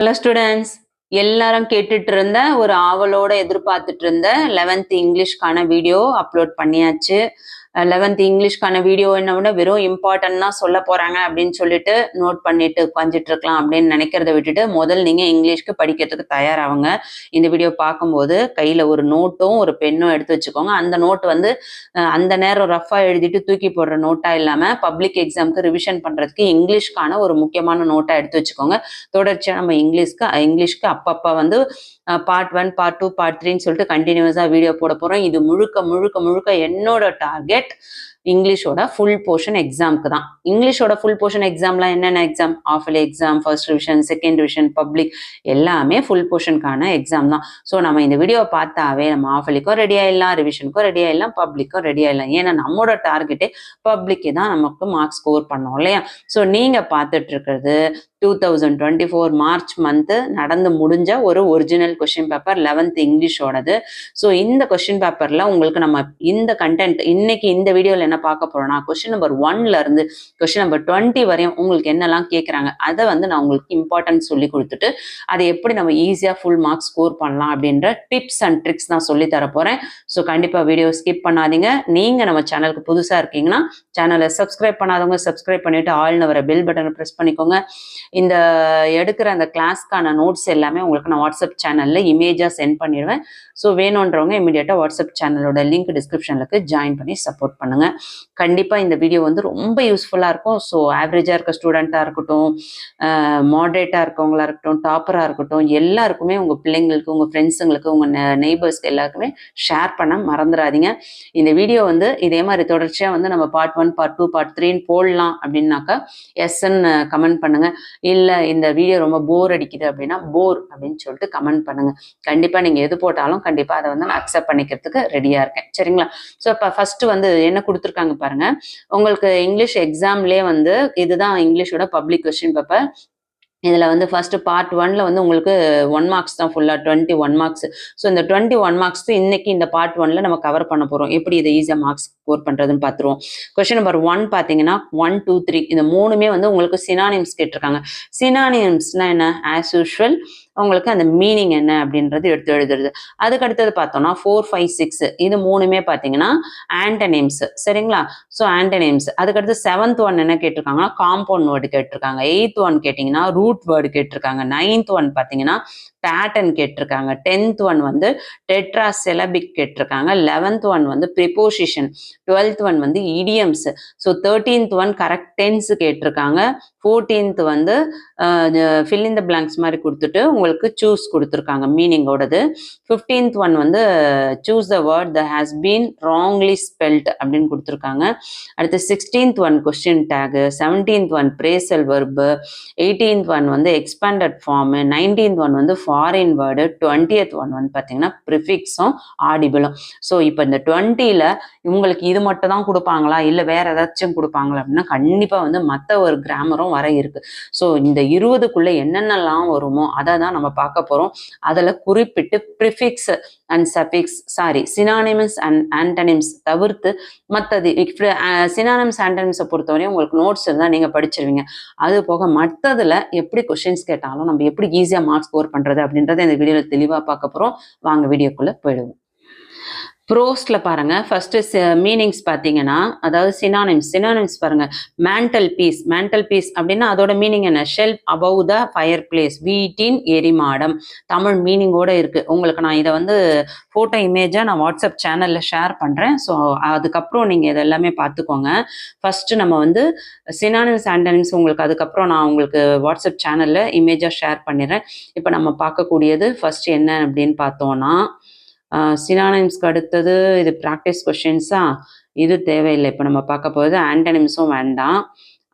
Hello students, எல்லாரும் கேட்டுட்டு இருந்த ஒரு ஆவலோட எதிர்பார்த்துட்டு இருந்த 11th இங்கிலீஷ்கான வீடியோ அப்லோட் பண்ணியாச்சு. 11th இங்கிலீஷ்கான வீடியோ என்ன விட வெறும் இம்பார்ட்டன்ட் தான் சொல்ல போறாங்க அப்படின்னு சொல்லிட்டு நோட் பண்ணிட்டு உட்காந்துட்டு இருக்கலாம் அப்படின்னு நினைக்கிறத விட்டுட்டு முதல் நீங்க இங்கிலீஷ்க்கு படிக்கிறதுக்கு தயாராகுங்க. இந்த வீடியோ பார்க்கும்போது கையில ஒரு நோட்டும் ஒரு பென்னும் எடுத்து வச்சுக்கோங்க. அந்த நோட் வந்து அந்த நேரம் ரஃபா எழுதிட்டு தூக்கி போடுற நோட்டா இல்லாம பப்ளிக் எக்ஸாமுக்கு ரிவிஷன் பண்றதுக்கு இங்கிலீஷ்கான ஒரு முக்கியமான நோட்டா எடுத்து வச்சுக்கோங்க. தொடர்ச்சியா நம்ம இங்கிலீஷ்க்கு அப்பப்ப வந்து பார்ட் 1 பார்ட் 2 பார்ட் 3ன்னு சொல்லிட்டு கண்டினியூஸா வீடியோ போட போறோம். இது முழுக்க என்னோட டார்கெட் இங்கிலீஷோட ஃபுல் போர்ஷன் எக்ஸாம்க்கு தான். இங்கிலீஷோட ஃபுல் போர்ஷன் எக்ஸாம்லாம் என்னென்ன exam? Half yearly exam, first revision, second revision, public எல்லாமே ஃபுல் போர்ஷனுக்கான எக்ஸாம் தான். ஸோ நம்ம இந்த வீடியோ பார்த்தாவே நம்ம ஆஃப் இயர்லிக்கும் ரெடி ஆயிடலாம், ரிவிஷனுக்கும் ரெடி ஆயிடலாம், பப்ளிக்கும் ரெடி ஆயிடலாம். ஏன்னா நம்மளோட டார்கெட்டே பப்ளிக்கு தான் நமக்கு மார்க் ஸ்கோர் பண்ணோம் இல்லையா? ஸோ நீங்க பார்த்துட்டு இருக்கிறது 2024 மார்ச் மந்த் நடந்து முடிஞ்ச ஒரு ஒரிஜினல் கொஸ்டின் பேப்பர் 11th இங்கிலீஷோடது. ஸோ இந்த கொஸ்டின் பேப்பர்ல உங்களுக்கு நம்ம இந்த கண்டென்ட் இன்னைக்கு இந்த வீடியோல என்ன பார்க்க போறோம்னா, கொஸ்டின் நம்பர் 1ல இருந்து கொஸ்டின் நம்பர் 20 வரையும் உங்களுக்கு என்னெல்லாம் கேட்குறாங்க அதை வந்து நான் உங்களுக்கு இம்பார்ட்டன்ட் சொல்லி கொடுத்துட்டு அதை எப்படி நம்ம ஈஸியாக ஃபுல் மார்க் ஸ்கோர் பண்ணலாம் அப்படின்ற டிப்ஸ் அண்ட் ட்ரிக்ஸ் நான் சொல்லி தர போறேன். ஸோ கண்டிப்பா வீடியோ ஸ்கிப் பண்ணாதீங்க. நீங்க நம்ம சேனலுக்கு புதுசா இருக்கீங்கன்னா சேனலை சப்ஸ்கிரைப் பண்ணாதவங்க சப்ஸ்கிரைப் பண்ணிட்டு ஆல்னு வர பெல் பட்டனை ப்ரெஸ் பண்ணிக்கோங்க. இந்த எடுக்கிற அந்த கிளாஸ்க்கான நோட்ஸ் எல்லாமே உங்களுக்கு நான் வாட்ஸ்அப் சேனலில் இமேஜாக சென்ட் பண்ணிடுவேன். ஸோ வேணுன்றவங்க இமீடியட்டாக வாட்ஸ்அப் சேனலோட லிங்க் டிஸ்கிரிப்ஷனுக்கு ஜாயின் பண்ணி சப்போர்ட் பண்ணுங்கள். கண்டிப்பாக இந்த வீடியோ வந்து ரொம்ப யூஸ்ஃபுல்லாக இருக்கும். ஸோ ஆவரேஜாக இருக்க ஸ்டூடெண்ட்டாக இருக்கட்டும், மாடரேட்டாக இருக்கவங்களா இருக்கட்டும், டாப்பராக இருக்கட்டும், எல்லாருக்குமே உங்கள் பிள்ளைங்களுக்கு, உங்கள் ஃப்ரெண்ட்ஸுங்களுக்கு, உங்கள் நெய்பர்ஸ்க்கு எல்லாருக்குமே ஷேர் பண்ண மறந்துடாதீங்க. இந்த வீடியோ வந்து இதே மாதிரி தொடர்ச்சியாக வந்து நம்ம பார்ட் 1 பார்ட் 2 பார்ட் 3ன்னு போடலாம் அப்படின்னாக்கா எஸ்ன்னு கமெண்ட் பண்ணுங்கள். இல்லை இந்த வீடியோ ரொம்ப போர் அடிக்குது அப்படின்னா போர் அப்படின்னு சொல்லிட்டு கமெண்ட் பண்ணுங்க. கண்டிப்பாக நீங்கள் எது போட்டாலும் கண்டிப்பாக அதை வந்து நான் அக்செப்ட் பண்ணிக்கிறதுக்கு ரெடியாக இருக்கேன். சரிங்களா? ஸோ இப்போ ஃபர்ஸ்ட் வந்து என்ன கொடுத்துருக்காங்க பாருங்க. உங்களுக்கு இங்கிலீஷ் எக்ஸாம்லேயே வந்து இதுதான் இங்கிலீஷோட பப்ளிக் கொஸ்டின் பேப்பர். இதில் வந்து ஃபர்ஸ்ட் பார்ட் 1ல வந்து உங்களுக்கு 1 மார்க்ஸ் தான் ஃபுல்லாக 21 மார்க்ஸ். ஸோ இந்த 21 மார்க்ஸ் இன்னைக்கு இந்த பார்ட் 1ல நம்ம கவர் பண்ண போகிறோம். எப்படி இதை ஈஸியாக மார்க்ஸ் ஸ்கோர் பண்ணுறதுன்னு பார்த்துருவோம். கொஸ்டின் நம்பர் 1 பார்த்தீங்கன்னா 1, 2, 3 இந்த மூணுமே வந்து உங்களுக்கு சினானிம்ஸ் கேட்டிருக்காங்க. சினானிம்ஸ்னா என்ன? ஆஸ் யூஷுவல் உங்களுக்கு அந்த மீனிங் என்ன அப்படின்றது எடுத்து எழுதுறது. அதுக்கு அடுத்தது பார்த்தோம்னா 4, 5, 6 இது மூணுமே பார்த்தீங்கன்னா ஆன்டனிம்ஸ். சரிங்களா? So antonyms. அதுக்கடுத்து 7th ஒன் என்ன கேட்டிருக்காங்கன்னா காம்பவுண்ட் வேர்டு கேட்டிருக்காங்க. 8th ஒன் கேட்டிங்கன்னா ரூட் வேர்டு கேட்டிருக்காங்க. 9th ஒன் பார்த்தீங்கன்னா பேட்டர்ன் கேட்டிருக்காங்க. 10th ஒன் வந்து டெட்ராசிலபிக் கேட்டிருக்காங்க. 11th ஒன் வந்து ப்ரிபோசிஷன். 12th ஒன் வந்து idioms. So 13th one correct tense கேட்டிருக்காங்க. 14th வந்து ஃபில் இன் த பிளாங்க்ஸ் மாதிரி கொடுத்துட்டு உங்களுக்கு சூஸ் கொடுத்துருக்காங்க மீனிங்கோடது. 15th ஒன் வந்து choose the word the has been wrongly spelt அப்படின்னு கொடுத்துருக்காங்க. அடுத்து 16th one question tag. 17th one பிரேசல் verb. 18th one வந்து எக்ஸ்பேண்டட் ஃபார்மு. 19th ஒன் வந்து ஃபாரின் வேர்டு. 20th ஒன் வந்து பார்த்தீங்கன்னா ப்ரிஃபிக்ஸும் ஆடிபிளும். ஸோ இப்போ இந்த 20ல உங்களுக்கு இது மட்டும் தான் கொடுப்பாங்களா இல்லை வேற ஏதாச்சும் கொடுப்பாங்களா அப்படின்னா கண்டிப்பாக வந்து மற்ற ஒரு கிராமரும் வர இருக்கு. ஸோ இந்த 20க்குள்ள என்னென்னலாம் வருமோ அதை தான் நம்ம பார்க்க போகிறோம். அதில் குறிப்பிட்டு prefix and suffix synonyms and antonyms தவிர்த்து மற்றது சினானிம்ஸ் ஆன்டனிம்ஸை பொறுத்தவரையும் உங்களுக்கு நோட்ஸ் இருந்தால் நீங்கள் படிச்சிருவீங்க. அது போக மற்றதுல எப்படி கொஸ்டின்ஸ் கேட்டாலும் நம்ம எப்படி ஈஸியாக மார்க்ஸ் ஸ்கோர் பண்ணுறது அப்படின்றத இந்த வீடியோவில் தெளிவாக பார்க்க போகிறோம். வாங்க வீடியோக்குள்ளே போயிடுவோம். ப்ரோஸ்ட்ல பாருங்க. ஃபர்ஸ்ட் மீனிங்ஸ் பார்த்தீங்கன்னா அதாவது சினானிம்ஸ் பாருங்க. மேண்டல் பீஸ் அப்படின்னா அதோட மீனிங் என்ன? Shelf above the fire place, வீட்டின் எரிமாடம். தமிழ் மீனிங்கோட இருக்கு. உங்களுக்கு நான் இதை வந்து ஃபோட்டோ இமேஜாக நான் வாட்ஸ்அப் சேனலில் ஷேர் பண்ணுறேன். ஸோ அதுக்கப்புறம் நீங்கள் இதை எல்லாமே பார்த்துக்கோங்க. ஃபர்ஸ்ட் நம்ம வந்து சினானிம்ஸ் ஆன்டனிம்ஸ் உங்களுக்கு அதுக்கப்புறம் நான் உங்களுக்கு வாட்ஸ்அப் சேனலில் இமேஜாக ஷேர் பண்ணிடுறேன். இப்போ நம்ம பார்க்கக்கூடியது ஃபர்ஸ்ட் என்ன அப்படின்னு பார்த்தோன்னா சினானிம்ஸ்க்கு அடுத்தது இது ப்ராக்டிஸ் கொஸ்டின்ஸா, இது தேவையில்லை. இப்போ நம்ம பார்க்க போகிறது ஆன்டனிம்ஸும் வேண்டாம்.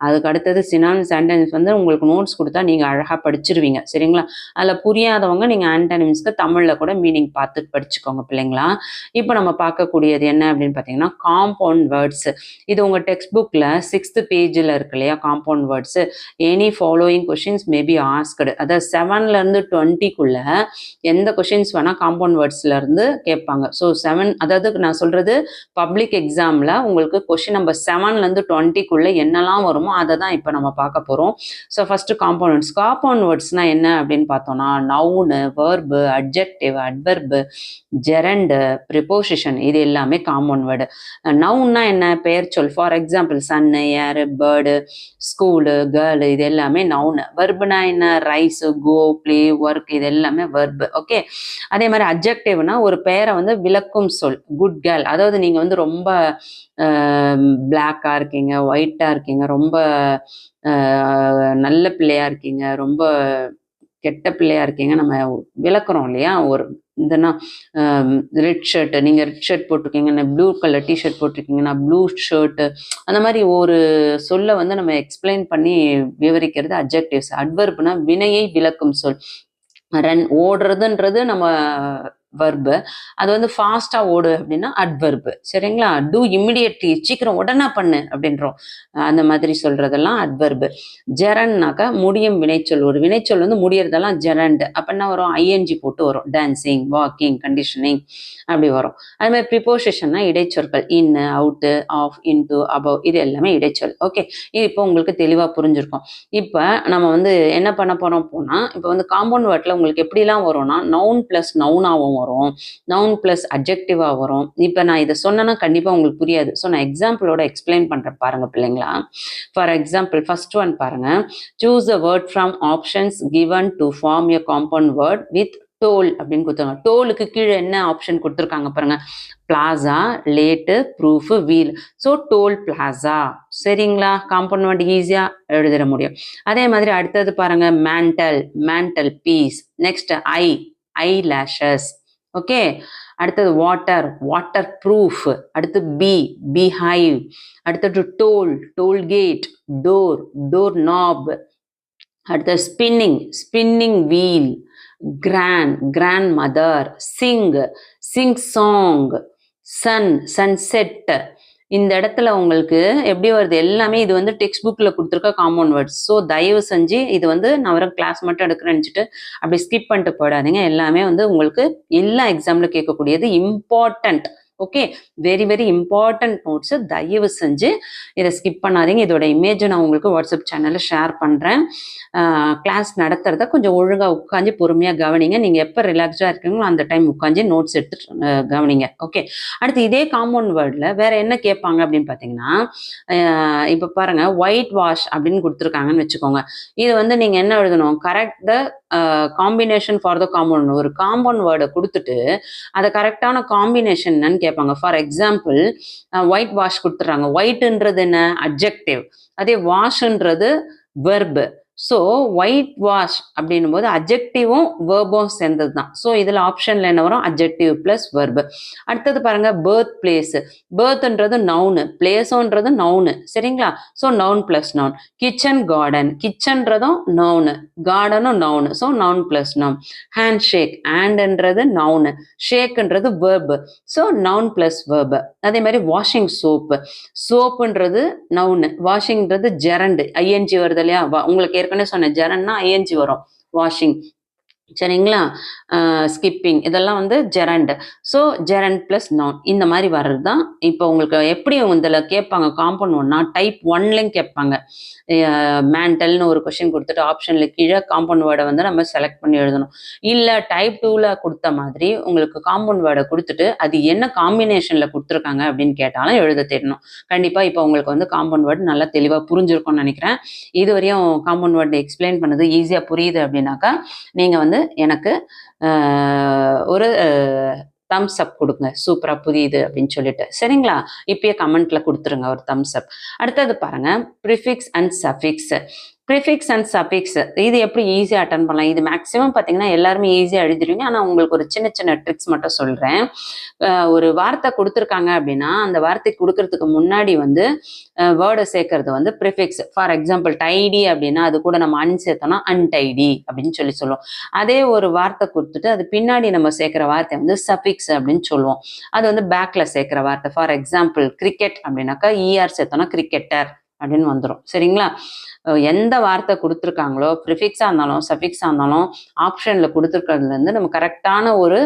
அதுக்கு அடுத்தது சினானிம்ஸ் ஆன்டனிம்ஸ் வந்து உங்களுக்கு நோட்ஸ் கொடுத்தா நீங்கள் அழகாக படிச்சிருவீங்க. சரிங்களா? அதில் புரியாதவங்க நீங்கள் ஆன்டனிம்ஸ்க்கு தமிழில் கூட மீனிங் பார்த்து படிச்சுக்கோங்க பிள்ளைங்களா. இப்போ நம்ம பார்க்கக்கூடியது என்ன அப்படின்னு பார்த்தீங்கன்னா காம்பவுண்ட் வேர்ட்ஸ். இது உங்கள் டெக்ஸ்ட் புக்கில் 6th பேஜில் இருக்கு இல்லையா? Compound words. Any following questions maybe asked. அதாவது 7லேருந்து 20க்குள்ள எந்த கொஷின்ஸ் வேணால் காம்பவுண்ட் வேர்ட்ஸ்லேருந்து கேட்பாங்க. ஸோ 7 அதாவது நான் சொல்கிறது பப்ளிக் எக்ஸாமில் உங்களுக்கு கொஷின் நம்பர் 7லேருந்து 20க்குள்ள என்னெல்லாம் வரும் பண்ணுவோமோ அதை தான் இப்போ நம்ம பார்க்க போகிறோம். ஸோ ஃபஸ்ட்டு காம்பவுண்ட் வேர்ட்ஸ்னால் என்ன அப்படின்னு பார்த்தோம்னா noun, verb, adjective, adverb, gerund, preposition இது எல்லாமே காம்பவுண்ட் வேர்டு. நவுன்னா என்ன? பெயர் சொல். For example sun, air, bird, school, girl இது எல்லாமே நவுனு. வெர்புனா என்ன? ரைஸ், கோ, பிளே, ஒர்க் இது எல்லாமே வெர்பு. ஓகே. அதே மாதிரி அட்ஜெக்டிவ்னா ஒரு பெயரை வந்து விளக்கும் சொல். குட் கேர்ள், அதாவது நீங்கள் வந்து ரொம்ப பிளாக்காக இருக்கீங்க, ஒயிட்டாக இருக்கீங்க, ரொம்ப நல்ல பிள்ளையா இருக்கீங்க, ரொம்ப கெட்ட பிள்ளையா இருக்கீங்க, நம்ம விளக்குறோம் இல்லையா? ஒரு இதுனா ரெட் ஷர்ட்டு, நீங்கள் ரெட் ஷர்ட் போட்டிருக்கீங்கன்னா ப்ளூ கலர் டிஷர்ட் போட்டிருக்கீங்கன்னா ப்ளூ ஷர்ட்டு, அந்த மாதிரி ஒரு சொல்லை வந்து நம்ம எக்ஸ்பிளைன் பண்ணி விவரிக்கிறது அட்ஜெக்டிவ்ஸ். அட்வெர்ப்னா வினையை விளக்கும் சொல். ரன் ஓடுறதுன்றது நம்ம வர்பு. அது வந்து ஃபாஸ்ட்டாக ஓடு அப்படின்னா அட்வெர்பு. சரிங்களா? டூ இம்மிடியட்லி சீக்கிரம் உடனே பண்ணு அப்படின்றோம், அந்த மாதிரி சொல்றதெல்லாம் அட்வெர்பு. ஜெரன்னாக்கா முடியும் வினைச்சொல். ஒரு வினைச்சொல் வந்து முடியறதெல்லாம் ஜெரண்ட். அப்போ என்ன வரும்? ஐஎன்ஜி போட்டு வரும். டான்சிங், வாக்கிங், கண்டிஷனிங் அப்படி வரும். அது மாதிரி ப்ரிப்போசிஷன்னா இடைச்சொற்கள். இன்னு, அவுட்டு, ஆஃப், இன்டு, அபவ் இது எல்லாமே இடைச்சொல். ஓகே. இது இப்போ உங்களுக்கு தெளிவாக புரிஞ்சிருக்கும். இப்போ நம்ம வந்து என்ன பண்ண போறோம் போனால், இப்போ வந்து காம்பவுண்ட் வேர்டில் உங்களுக்கு எப்படிலாம் வரும்னா நவுன் ப்ளஸ் நவுனாகவும் வரும், நவுன் பிளஸ் அட்ஜெக்டிவா வரும். இப்போ நான் இதை சொன்னேன்னா கண்டிப்பா உங்களுக்கு புரியாது. ஸோ நான் எக்ஸாம்பிளோட எக்ஸ்பிளைன் பண்றேன் பாருங்க பிள்ளைங்களா. ஃபார் எக்ஸாம்பிள் ஃபர்ஸ்ட் ஒன் பாருங்க. Choose a word from options given to form a compound word with toll அப்படின்னு கொடுத்தாங்க. டோலுக்கு கீழே என்ன ஆப்ஷன் கொடுத்துருக்காங்க பாருங்க. Plaza, late, proof, wheel. So toll plaza. சரிங்களா? காம்பவுண்ட் வேர்ட் ஈஸியா எழுதிட முடியும். அதே மாதிரி அடுத்தது பாருங்க. Mantel, mantelpiece. Next eyelashes. Okay. அடுத்தது வாட்டர், வாட்டர் ப்ரூஃப். அடுத்து பீஹைவ். அடுத்தது டோல்கேட், டோர் நாப். அடுத்தது spinning wheel. Grandmother. Sing song. Sunset. இந்த இடத்துல உங்களுக்கு எப்படி வருது? எல்லாமே இது வந்து டெக்ஸ்ட் புக்கில் கொடுத்துருக்க காம்பவுண்ட் வேர்ட்ஸ். ஸோ தயவு செஞ்சு இது வந்து நான் வர கிளாஸ் மட்டும் எடுக்கிறேன்னு நினச்சிட்டு அப்படி ஸ்கிப் பண்ணிட்டு போயிடாதீங்க. எல்லாமே வந்து உங்களுக்கு எல்லா எக்ஸாமில் கேட்கக்கூடியது, important. Okay. Very very important notes. தயவு செஞ்சு இதை ஸ்கிப் பண்ணாதீங்க. இதோட இமேஜை நான் உங்களுக்கு வாட்ஸ்அப் சேனலில் ஷேர் பண்ணுறேன். கிளாஸ் நடத்துறத கொஞ்சம் ஒழுங்காக உட்காந்து பொறுமையாக கவனிங்க. நீங்கள் எப்போ ரிலாக்ஸ்டாக இருக்கீங்களோ அந்த டைம் உட்காந்து நோட்ஸ் எடுத்துட்டு கவனிங்க. ஓகே. அடுத்து இதே காம்பவுண்ட் வேர்டில் வேற என்ன கேட்பாங்க அப்படின்னு பார்த்தீங்கன்னா, இப்போ பாருங்க ஒயிட் வாஷ் அப்படின்னு கொடுத்துருக்காங்கன்னு வச்சுக்கோங்க. இது வந்து நீங்கள் என்ன எழுதணும்? Correct the combination for the compound. ஒரு காம்பவுண்ட் வேர்டை கொடுத்துட்டு அதை கரெக்டான காம்பினேஷன் என்னன்னு கேட்பாங்க. ஃபார் எக்ஸாம்பிள் ஒயிட் வாஷ் கொடுத்துட்றாங்க. ஒயிட்ன்றது என்ன? அட்ஜெக்டிவ். அதே வாஷ்ன்றது வெர்பு. ஸோ ஒயிட் வாஷ் அப்படின்னும் போது அட்ஜெக்டிவும் வேர்பும் சேர்ந்தது தான். ஸோ இதில் ஆப்ஷனில் என்ன வரும்? Adjective plus verb. அடுத்தது பாருங்க. Birth place. பேர்த்ன்றது நவுனு, பிளேஸோன்றது நவுனு. சரிங்களா? So noun plus noun. Kitchen, garden. கிச்சன்றதும் நவுனு, கார்டனும் noun. So noun plus noun. Hand shake. ஹேண்ட்ன்றது நவுனு, ஷேக்ன்றது verb. So noun plus verb. அதே மாதிரி வாஷிங் சோப்பு. சோப்புன்றது நவுனு, வாஷிங்ன்றது ஜெரண்டு, ஐஎன்ஜி வருது இல்லையா? உங்களுக்கு ஏற்கனவே சொன்னேன், ஜெரண்ட்னா ஐஎன்ஜி வரும். வாஷிங். சரிங்களா? ஸ்கிப்பிங் இதெல்லாம் வந்து gerund. So gerund plus noun இந்த மாதிரி வர்றது தான். இப்போ உங்களுக்கு எப்படி இதில் கேட்பாங்க காம்பவுண்ட் ஒன்னா டைப் 1லையும் கேட்பாங்க. மேண்டல்னு ஒரு கொஸ்டின் கொடுத்துட்டு ஆப்ஷனில் கீழே காம்பவுண்ட் வேர்டை வந்து நம்ம செலக்ட் பண்ணி எழுதணும். இல்லை டைப் 2ல கொடுத்த மாதிரி உங்களுக்கு காம்பவுண்ட் வேர்டை கொடுத்துட்டு அது என்ன காம்பினேஷனில் கொடுத்துருக்காங்க அப்படின்னு கேட்டாலும் எழுத தெரியணும். கண்டிப்பாக இப்போ உங்களுக்கு வந்து காம்பவுண்ட் வேர்டு நல்லா தெளிவாக புரிஞ்சிருக்கும்னு நினைக்கிறேன். இது வரையும் காம்பவுண்ட் வேர்டு எக்ஸ்பிளைன் பண்ணது ஈஸியாக புரியுது அப்படின்னாக்கா நீங்கள் வந்து எனக்கு ஒரு தம்ஸ் அப் கொடுங்க. சூப்பராக புரியுது அப்படின்னு சொல்லிட்டு. சரிங்களா? இப்பயே கமெண்ட்ல கொடுத்துருங்க ஒரு தம்ஸ் அப். அடுத்தது பாருங்க. Prefix and suffix. Prefix and suffix இது எப்படி ஈஸியாக அட்டன் பண்ணலாம்? இது மேக்ஸிமம் பார்த்தீங்கன்னா எல்லாருமே ஈஸியாக எழுதிடுவீங்க. ஆனால் உங்களுக்கு ஒரு சின்ன சின்ன ட்ரிக்ஸ் மட்டும் சொல்கிறேன். ஒரு வார்த்தை கொடுத்துருக்காங்க அப்படின்னா அந்த வார்த்தை கொடுக்கறதுக்கு முன்னாடி வந்து வேர்டை சேர்க்கறது வந்து ப்ரிஃபிக்ஸ். ஃபார் எக்ஸாம்பிள் டைடி அப்படின்னா அது கூட நம்ம அன் சேர்த்தோம்னா அன்டைடி அப்படின்னு சொல்லுவோம். அதே ஒரு வார்த்தை கொடுத்துட்டு அது பின்னாடி நம்ம சேர்க்குற வார்த்தை வந்து சஃபிக்ஸ் அப்படின்னு சொல்லுவோம். அது வந்து பேக்ல சேர்க்குற வார்த்தை. ஃபார் எக்ஸாம்பிள் கிரிக்கெட் அப்படின்னாக்கா இஆர் சேர்த்தோம்னா கிரிக்கெட்டர் அப்படின்னு வந்துடும். சரிங்களா? எந்த வார்த்தை கொடுத்துருக்காங்களோ ப்ரிஃபிக்ஸாக இருந்தாலும் சஃபிக்ஸாக இருந்தாலும் ஆப்ஷனில் கொடுத்துருக்கிறதுலேருந்து நம்ம கரெக்டான ஒரு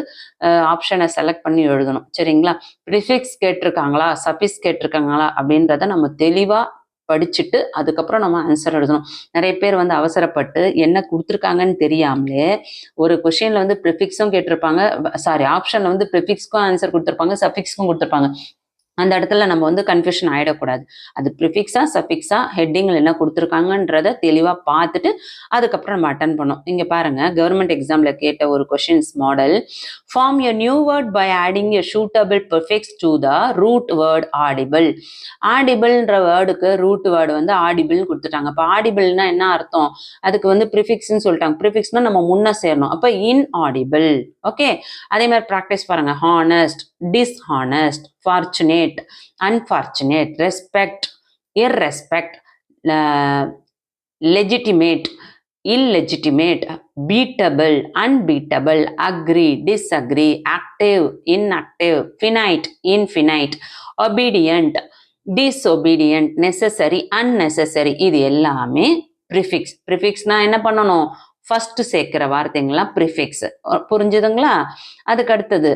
ஆப்ஷனை செலக்ட் பண்ணி எழுதணும். சரிங்களா? ப்ரிஃபிக்ஸ் கேட்டிருக்காங்களா சஃபிக்ஸ் கேட்டிருக்காங்களா அப்படின்றத நம்ம தெளிவாக படிச்சுட்டு அதுக்கப்புறம் நம்ம ஆன்சர் எழுதணும். நிறைய பேர் வந்து அவசரப்பட்டு என்ன கொடுத்துருக்காங்கன்னு தெரியாமலே ஒரு கொஸ்டின்ல வந்து ப்ரிஃபிக்ஸும் கேட்டிருப்பாங்க, சாரி ஆப்ஷன்ல வந்து ப்ரிஃபிக்ஸ்க்கும் ஆன்சர் கொடுத்துருப்பாங்க, சஃபிக்ஸ்க்கும் கொடுத்துருப்பாங்க. அந்த இடத்துல நம்ம வந்து கன்ஃபியூஷன் ஆகிடக்கூடாது. அது ப்ரிஃபிக்ஸா சஃபிக்ஸா ஹெட்டிங்கில் என்ன கொடுத்துருக்காங்கன்றத தெளிவாக பார்த்துட்டு அதுக்கப்புறம் நம்ம அட்டன் பண்ணோம். இங்கே பாருங்க, கவர்மெண்ட் எக்ஸாமில் கேட்ட ஒரு questions model. Form a new word by adding a suitable prefix to the root word audible. ஆடிபிள்ன்ற வேர்டுக்கு ரூட் வேர்டு வந்து ஆடிபிள் கொடுத்துட்டாங்க. அப்போ ஆடிபிள்னா என்ன அர்த்தம்? அதுக்கு வந்து ப்ரிஃபிக்ஸ்ன்னு சொல்லிட்டாங்க. ப்ரிஃபிக்ஸ்னா நம்ம முன்ன சேரணும். அப்போ இன்ஆடிபிள். ஓகே, அதே மாதிரி ப்ராக்டிஸ் பாருங்க. Honest, dishonest, fortunate, unfortunate, respect, irrespect, legitimate, illegitimate, beatable, unbeatable, agree, disagree, active, inactive, finite, infinite, obedient, disobedient, necessary, unnecessary. இது எல்லாமே ப்ரிஃபிக்ஸ். ப்ரிஃபிக்ஸ்னா என்ன பண்ணணும்? ஃபர்ஸ்ட் சேர்க்கிற வார்த்தைங்களாம் ப்ரிஃபிக்ஸ். புரிஞ்சுதுங்களா? அதுக்கு அடுத்தது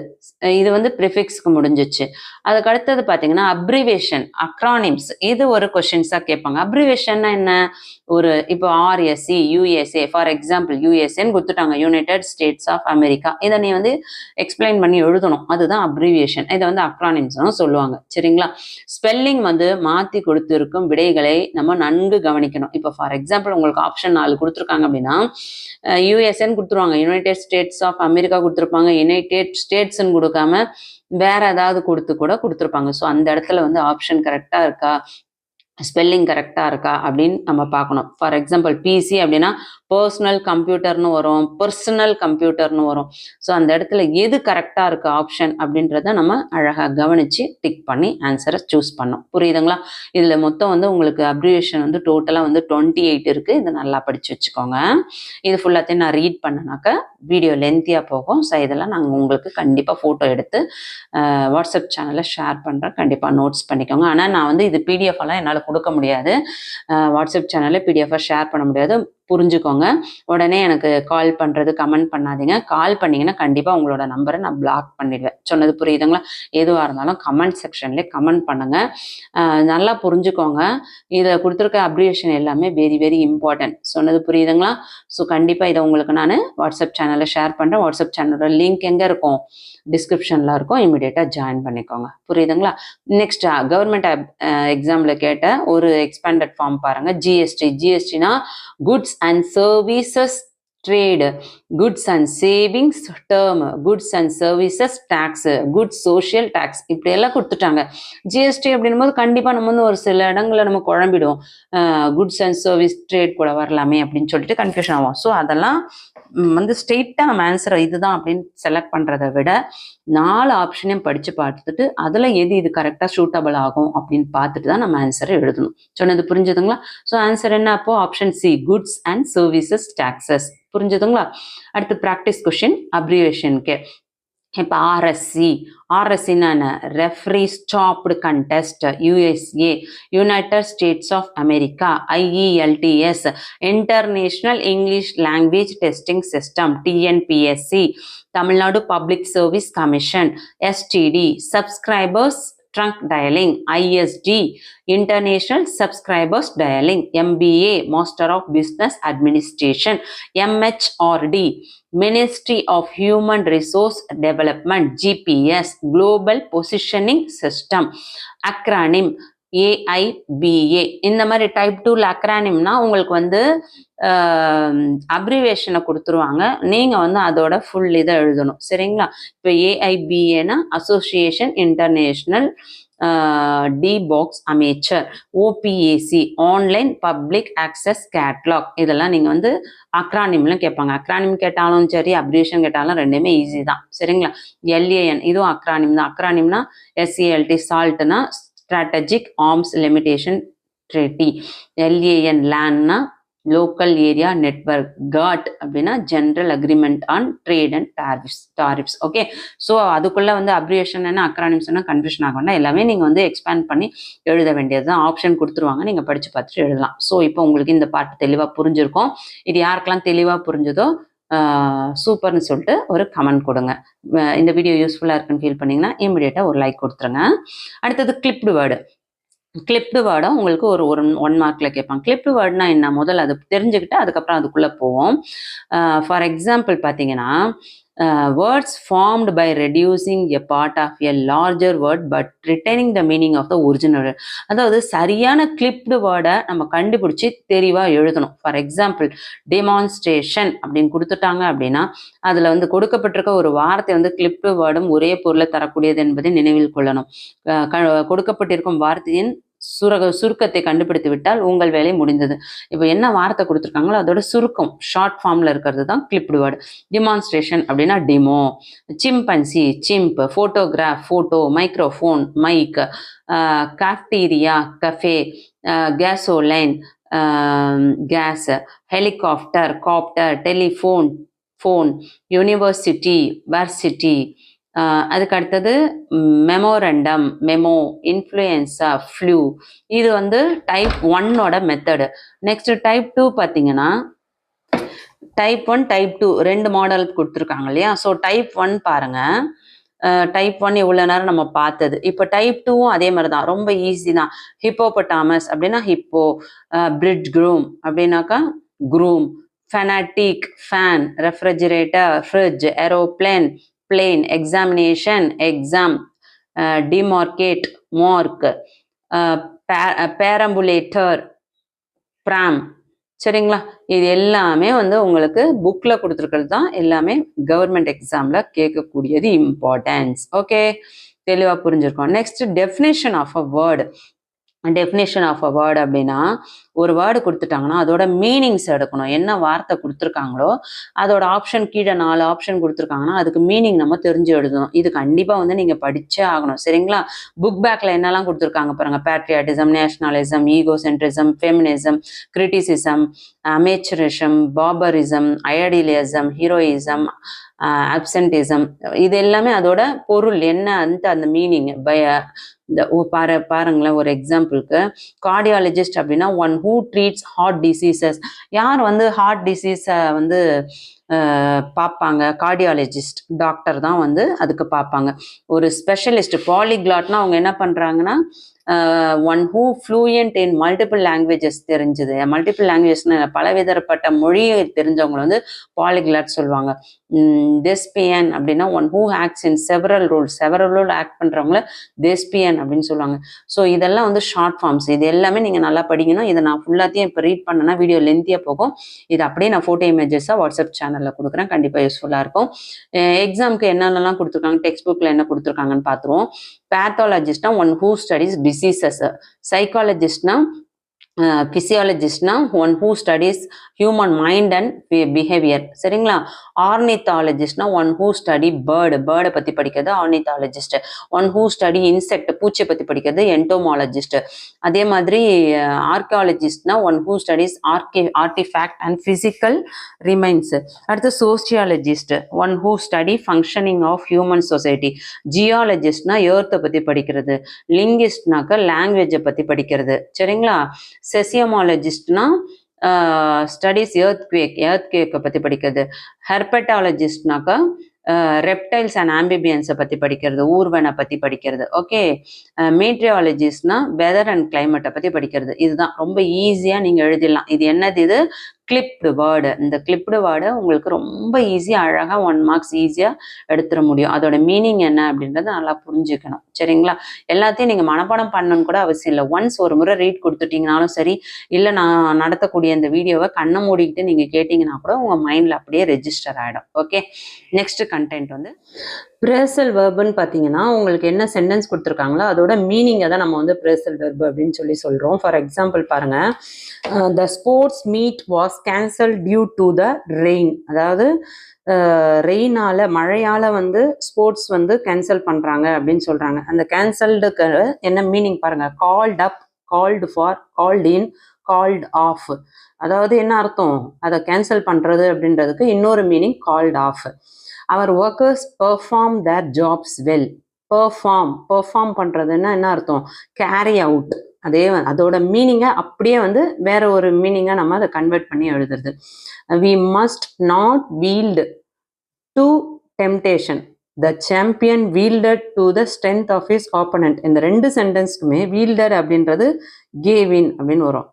இது வந்து ப்ரிஃபிக்ஸ்க்கு முடிஞ்சிச்சு. அதுக்கு அடுத்தது பார்த்தீங்கன்னா அப்ரிவேஷன், அக்ரானிம்ஸ். இது ஒரு கொஷின்ஸாக கேட்பாங்க. அப்ரிவேஷன்னா என்ன? ஒரு இப்போ ஆர்எஸ்சி, யூஎஸ்ஏ, ஃபார் எக்ஸாம்பிள் யூஎஸ்ஏன்னு கொடுத்துட்டாங்க, யுனைடெட் ஸ்டேட்ஸ் ஆஃப் அமெரிக்கா. இதை நீ வந்து எக்ஸ்பிளைன் பண்ணி எழுதணும். அதுதான் அப்ரிவேஷன். இதை வந்து அக்ரானிம்ஸ்னு சொல்லுவாங்க. சரிங்களா? ஸ்பெல்லிங் வந்து மாற்றி கொடுத்துருக்கும் விடைகளை நம்ம நன்கு கவனிக்கணும். இப்போ ஃபார் எக்ஸாம்பிள் உங்களுக்கு ஆப்ஷன் 4 கொடுத்துருக்காங்க அப்படின்னா யூஎஸ்ஏன்னு கொடுத்துருவாங்க, யுனைடெட் ஸ்டேட்ஸ் ஆஃப் அமெரிக்கா கொடுத்துருப்பாங்க, யுனைடெட் ஸ்டேட்ஸ்ன்னு கொடுக்காம வேற ஏதாவது கொடுத்துருப்பாங்க. ஸோ அந்த இடத்துல வந்து ஆப்ஷன் கரெக்டாக இருக்கா, ஸ்பெல்லிங் கரெக்டாக இருக்கா அப்படின்னு நம்ம பார்க்கணும். ஃபார் எக்ஸாம்பிள் பிசி அப்படின்னா பர்சனல் கம்ப்யூட்டர்னு வரும், பர்சனல் கம்ப்யூட்டர்னு வரும். ஸோ அந்த இடத்துல எது கரெக்டாக இருக்கு ஆப்ஷன் அப்படின்றத நம்ம அழகாக கவனித்து டிக் பண்ணி ஆன்சரை சூஸ் பண்ணோம். புரியுதுங்களா? இதில் மொத்தம் வந்து உங்களுக்கு அப்ரிவேஷன் வந்து டோட்டலாக வந்து 28 இருக்குது. இதை நல்லா படித்து வச்சுக்கோங்க. இது ஃபுல்லாத்தையும் நான் ரீட் பண்ணனாக்கா வீடியோ லென்த்தியாக போகும். ஸோ இதெல்லாம் நாங்கள் உங்களுக்கு கண்டிப்பாக ஃபோட்டோ எடுத்து வாட்ஸ்அப் சேனலில் ஷேர் பண்ணுறேன். கண்டிப்பாக நோட்ஸ் பண்ணிக்கோங்க. ஆனால் நான் வந்து இது பிடிஎஃப் எல்லாம் என்னால் கொடுக்க முடியாது. வாட்ஸ்அப் சேனலில் பிடிஎஃபாக ஷேர் பண்ண முடியாது. புரிஞ்சுக்கோங்க. உடனே எனக்கு கால் பண்ணுறது, கமெண்ட் பண்ணாதீங்க. கால் பண்ணிங்கன்னா கண்டிப்பாக உங்களோட நம்பரை நான் பிளாக் பண்ணிடுவேன். சொன்னது புரியுதுங்களா? எதுவாக இருந்தாலும் கமெண்ட் செக்ஷன்லேயே கமெண்ட் பண்ணுங்கள். நல்லா புரிஞ்சுக்கோங்க. இதில் கொடுத்துருக்க அப்ரிவேஷன் எல்லாமே வெரி வெரி இம்பார்ட்டன்ட். சொன்னது புரியுதுங்களா? ஸோ கண்டிப்பாக இதை உங்களுக்கு நான் வாட்ஸ்அப் சேனலில் ஷேர் பண்ணுறேன். வாட்ஸ்அப் சேனலோட லிங்க் எங்கே இருக்கும்? டிஸ்கிரிப்ஷனில் இருக்கும். இமிடியேட்டாக ஜாயின் பண்ணிக்கோங்க. புரியுதுங்களா? நெக்ஸ்ட் கவர்மெண்ட் எக்ஸாமில் கேட்ட ஒரு எக்ஸ்பேண்டட் ஃபார்ம் பாருங்கள். ஜிஎஸ்டி. ஜிஎஸ்டினா goods and services trade, goods and savings term, goods and services tax, goods social tax, இப்படி எல்லாம் கொடுத்துட்டாங்க. ஜிஎஸ்டி அப்படின்னும் போது கண்டிப்பாக நம்ம வந்து ஒரு சில இடங்களில் நம்ம குழம்பிடுவோம். குட்ஸ் அண்ட் சர்வீஸ் ட்ரேட் கூட வரலாமே அப்படின்னு சொல்லிட்டு கன்ஃபியூஷன் ஆகும். ஸோ அதெல்லாம் வந்து ஸ்ட்ரெயிட்டாக நம்ம ஆன்சரை இதுதான் அப்படின்னு செலக்ட் பண்ணுறதை விட 4 ஆப்ஷனையும் படித்து பார்த்துட்டு அதில் எது இது கரெக்டாக சூட்டபிள் ஆகும் அப்படின்னு பார்த்துட்டு தான் நம்ம ஆன்சரை எழுதணும். சொன்னது புரிஞ்சுதுங்களா? ஸோ ஆன்சர் என்ன அப்போ? Option C, goods and services taxes. புரிஞ்சுதுங்களா? அடுத்து ப்ராக்டிஸ் கொஷின் அப்ரிவேஷனுக்கு. இப்போ ஆர்எஸ்சி. ஆர்எஸ்சின்னா என்ன? Referee stopped contest, USA, United States of America. IELTS, International English Language Testing System, TNPSC. Tamil Nadu Public Service Commission, STD. Subscribers trunk dialing, ISD, International Subscribers Dialing, MBA, Master of Business Administration, MHRD, Ministry of Human Resource Development, GPS, Global Positioning System, acronym AIBA. இந்த மாதிரி type 2 அக்ரானிம்னா உங்களுக்கு வந்து அப்ரிவேஷனை கொடுத்துருவாங்க. நீங்கள் வந்து அதோட full இதை எழுதணும். சரிங்களா? இப்போ ஏஐபிஏனா association international de box amateur, OPAC online public access catalogue. இதெல்லாம் நீங்கள் வந்து அக்ரானிம்லாம் கேட்பாங்க. அக்ரானிம் கேட்டாலும் சரி, அப்ரிவேஷன் கேட்டாலும் ரெண்டுமே ஈஸி தான். சரிங்களா? எல்ஏஎன் இதுவும் அக்ரானிம் தான். அக்ரானிம்னா எஸ்ஏஎல்டி சால்ட்னா strategic arms limitation treaty, LAN லேன்னா லோக்கல் ஏரியா நெட்வொர்க், காட் அப்படின்னா general agreement on trade and tariffs. Okay, so அதுக்குள்ளே வந்து அப்ரிவேஷன் என்ன அக்ரானிம்ஸ்னா கன்ஃபியூஷன் ஆக வேண்டாம். எல்லாமே நீங்கள் வந்து எக்ஸ்பேண்ட் பண்ணி எழுத வேண்டியது தான். ஆப்ஷன் கொடுத்துருவாங்க, நீங்கள் படித்து பார்த்துட்டு எழுதலாம். ஸோ இப்போ உங்களுக்கு இந்த பாட்டு தெளிவாக புரிஞ்சிருக்கும். இது யாருக்கெல்லாம் தெளிவாக புரிஞ்சதோ சூப்பர்னு சொல்லிட்டு ஒரு கமெண்ட் கொடுங்க. இந்த வீடியோ யூஸ்ஃபுல்லாக இருக்குன்னு ஃபீல் பண்ணிங்கன்னா இமிடியேட்டாக ஒரு லைக் கொடுத்துருங்க. அடுத்தது கிளிப்டு வேர்டு. கிளிப்டு வேர்டை உங்களுக்கு ஒரு ஒரு 1 மார்க்கில் கேட்பாங்க. கிளிப்டு வேர்ட்னா என்ன, முதல்ல அது தெரிஞ்சுக்கிட்டு அதுக்கப்புறம் அதுக்குள்ளே போவோம். ஃபார் எக்ஸாம்பிள் பார்த்தீங்கன்னா, words formed by reducing a part of a larger word but retaining the meaning of the original. அதாவது சரியான கிளிப்டு வேர்டை நம்ம கண்டுபிடிச்சி தெளிவாக எழுதணும். ஃபார் எக்ஸாம்பிள் டெமான்ஸ்ட்ரேஷன் அப்படின்னு கொடுத்துட்டாங்க அப்படின்னா அதில் வந்து கொடுக்கப்பட்டிருக்க ஒரு வார்த்தை வந்து கிளிப்டு வேர்டும் ஒரே பொருளை தரக்கூடியது என்பதை நினைவில் கொள்ளணும். கொடுக்கப்பட்டிருக்கும் வார்த்தையின் சுருக்கத்தை கண்டுபிடித்து விட்டால் உங்கள் வேலை முடிந்தது. இப்போ என்ன வார்த்தை கொடுத்துருக்காங்களோ அதோட சுருக்கம் ஷார்ட் ஃபார்ம்ல இருக்கிறது தான் கிளிப்டு வேர்டு. டிமான்ஸ்ட்ரேஷன் அப்படின்னா demo, chimpanzee chimp, photograph photo, microphone mic, cafeteria cafe, gasoline gas, helicopter copter, telephone phone, university varsity. அதுக்கு அடுத்தது மெமோரண்டம் மெமோ, இன்ஃப்ளூயன்ஸா ஃப்ளூ. இது வந்து டைப் 1ஓட மெத்தடு. நெக்ஸ்ட் டைப் 2 பார்த்தீங்கன்னா டைப் 1 டைப் 2 2 மாடல் கொடுத்துருக்காங்க இல்லையா. So type 1 பாருங்க. டைப் 1 இவ்வளோ நேரம் நம்ம பார்த்தது. இப்போ டைப் 2வும் அதே மாதிரி தான், ரொம்ப ஈஸி தான். ஹிப்போபட்டாமஸ் அப்படின்னா ஹிப்போ, பிரிட்ஜ் க்ரூம் அப்படின்னாக்கா groom, fanatic fan, refrigerator fridge, aeroplane plane, examination exam, demarcate mark, perambulator pram. சரிங்களா, இது எல்லாமே வந்து உங்களுக்கு புக்கில் கொடுத்துருக்கிறது தான், எல்லாமே கவர்மெண்ட் எக்ஸாமில் கேட்கக்கூடியது இம்பார்ட்டன்ஸ். ஓகே, தெளிவாக புரிஞ்சிருக்கோம். Next definition of a word. Definition of a word அப்படின்னா ஒரு வேர்டு கொடுத்துட்டாங்கன்னா அதோட மீனிங்ஸ் எடுக்கணும். என்ன வார்த்தை கொடுத்துருக்காங்களோ அதோட ஆப்ஷன் கீழே 4 ஆப்ஷன் கொடுத்துருக்காங்கன்னா அதுக்கு மீனிங் நம்ம தெரிஞ்சு எழுதணும். இது கண்டிப்பாக வந்து நீங்கள் படிச்சே ஆகணும். சரிங்களா, புக் பேக்கில் என்னெல்லாம் கொடுத்துருக்காங்க பாருங்க. Patriotism, nationalism, egocentrism, feminism, criticism, amateurism, barbarism, idealism, heroism, absenteeism. இது எல்லாமே அதோட பொருள் என்ன அந்த மீனிங் இந்த பாருங்களேன். ஒரு எக்ஸாம்பிளுக்கு கார்டியாலஜிஸ்ட் அப்படின்னா one who treats heart diseases. யார் வந்து ஹார்ட் டிசீஸை வந்து பார்ப்பாங்க? கார்டியாலஜிஸ்ட் டாக்டர் தான் வந்து அதுக்கு பார்ப்பாங்க. ஒரு ஸ்பெஷலிஸ்ட் பாலிகிளாட்னா அவங்க என்ன பண்ணுறாங்கன்னா one who fluent in multiple languages தெரிஞ்சுது. மல்டிபிள் லாங்குவேஜஸ்னு பலவிதப்பட்ட மொழியை தெரிஞ்சவங்களை வந்து பாலிகிளாட் சொல்லுவாங்க. தெஸ்பியன் அப்படின்னா one who acts in several role act பண்ணுறவங்கள தெஸ்பியன் அப்படின்னு சொல்லுவாங்க. ஸோ இதெல்லாம் வந்து ஷார்ட் ஃபார்ம்ஸ். இது எல்லாமே நீங்கள் நல்லா படிக்கணும். இதை நான் ஃபுல்லாத்தையும் இப்போ ரீட் பண்ணேன்னா வீடியோ லென்த்தியாக போகும். இது அப்படியே நான் ஃபோட்டோ இமேஜஸாக வாட்ஸ்அப் சேனலில் கொடுக்குறேன். கண்டிப்பாக யூஸ்ஃபுல்லாக இருக்கும். எக்ஸாமுக்கு என்னென்னலாம் கொடுத்துருக்காங்க, டெக்ஸ்ட் புக்கில் என்ன கொடுத்துருக்காங்கன்னு பார்த்துருவோம். பேத்தாலஜிஸ்ட்னா ஒன் ஹூ ஸ்டடிஸ் டிசீசஸ். சைக்காலஜிஸ்ட்னா பிசியாலஜிஸ்ட்னா one who studies human mind and behaviour. சரிங்களா, ஆர்னித்தாலஜிஸ்ட்னா ஒன் ஹூ ஸ்டடி பேர்டை பற்றி படிக்கிறது ornithologist. One who study insect, பூச்சியை பற்றி படிக்கிறது என்டோமாலஜிஸ்ட். அதே மாதிரி ஆர்கியாலஜிஸ்ட்னா one who studies artefact and physical remains. அடுத்து sociologist one who study functioning of human society. ஜியாலஜிஸ்ட்னா எர்த்தை பற்றி படிக்கிறது. லிங்கிஸ்ட்னாக்க லாங்குவேஜை பற்றி படிக்கிறது. சரிங்களா, செசியமாலஜிஸ்ட்னா ஸ்டடிஸ் எர்த்குவேக்கை பற்றி படிக்கிறது. ஹெர்பட்டாலஜிஸ்ட்னாக்கா ரெப்டைல்ஸ் அண்ட் ஆம்பிபியன்ஸை பற்றி படிக்கிறது, ஊர்வனை பற்றி படிக்கிறது. ஓகே, மீட்ரியாலஜிஸ்ட்னா வெதர் அண்ட் கிளைமேட்டை பற்றி படிக்கிறது. இதுதான் ரொம்ப ஈஸியாக நீங்கள் எழுதிடலாம். இது என்னது? இது கிளிப்டு வேர்டு. இந்த கிளிப்டு வேர்டை உங்களுக்கு ரொம்ப ஈஸியாக அழகாக 1 மார்க்ஸ் ஈஸியாக எடுத்துட முடியும். அதோட மீனிங் என்ன அப்படின்றத நல்லா புரிஞ்சுக்கணும். சரிங்களா, எல்லாத்தையும் நீங்கள் மனப்பாடம் பண்ணணும்னு கூட அவசியம் இல்லை. ஒன்ஸ் ஒரு முறை ரீட் கொடுத்துட்டிங்கனாலும் சரி, இல்லை நான் நடத்தக்கூடிய இந்த வீடியோவை கண்ணை மூடிக்கிட்டு நீங்கள் கேட்டிங்கன்னா கூட உங்கள் மைண்டில் அப்படியே ரெஜிஸ்டர் ஆகிடும். ஓகே, நெக்ஸ்ட் கண்டென்ட் வந்து பிரேசல் வெர்புன்னு பார்த்தீங்கன்னா உங்களுக்கு என்ன சென்டென்ஸ் கொடுத்துருக்காங்களோ அதோட மீனிங்கை தான் நம்ம வந்து பிரேசல் வெர்பு அப்படின்னு சொல்லி சொல்கிறோம். ஃபார் எக்ஸாம்பிள் பாருங்கள், the sports meet was cancel due to the rain. அதாவது ரெயினால், மழையால் வந்து ஸ்போர்ட்ஸ் வந்து கேன்சல் பண்ணுறாங்க அப்படின்னு சொல்கிறாங்க. அந்த கேன்சல்டுக்கு என்ன மீனிங் பாருங்கள். Called up, called for, called in, called off. அதாவது என்ன அர்த்தம்? அதை கேன்சல் பண்ணுறது அப்படின்றதுக்கு இன்னொரு meaning called off. Our workers perform their jobs well. Perform பண்ணுறதுன்னா என்ன அர்த்தம்? Carry out. அதோட மீனிங்கை அப்படியே வந்து வேற ஒரு மீனிங்கை நம்ம அதை கன்வெர்ட் பண்ணி எழுதுறது. We must not wield to temptation. The champion wielded to the strength of his opponent. இந்த ரெண்டு சென்டென்ஸ்க்குமே வீல்டட் அப்படின்றது கேவ் இன் அப்படின்னு வரும்.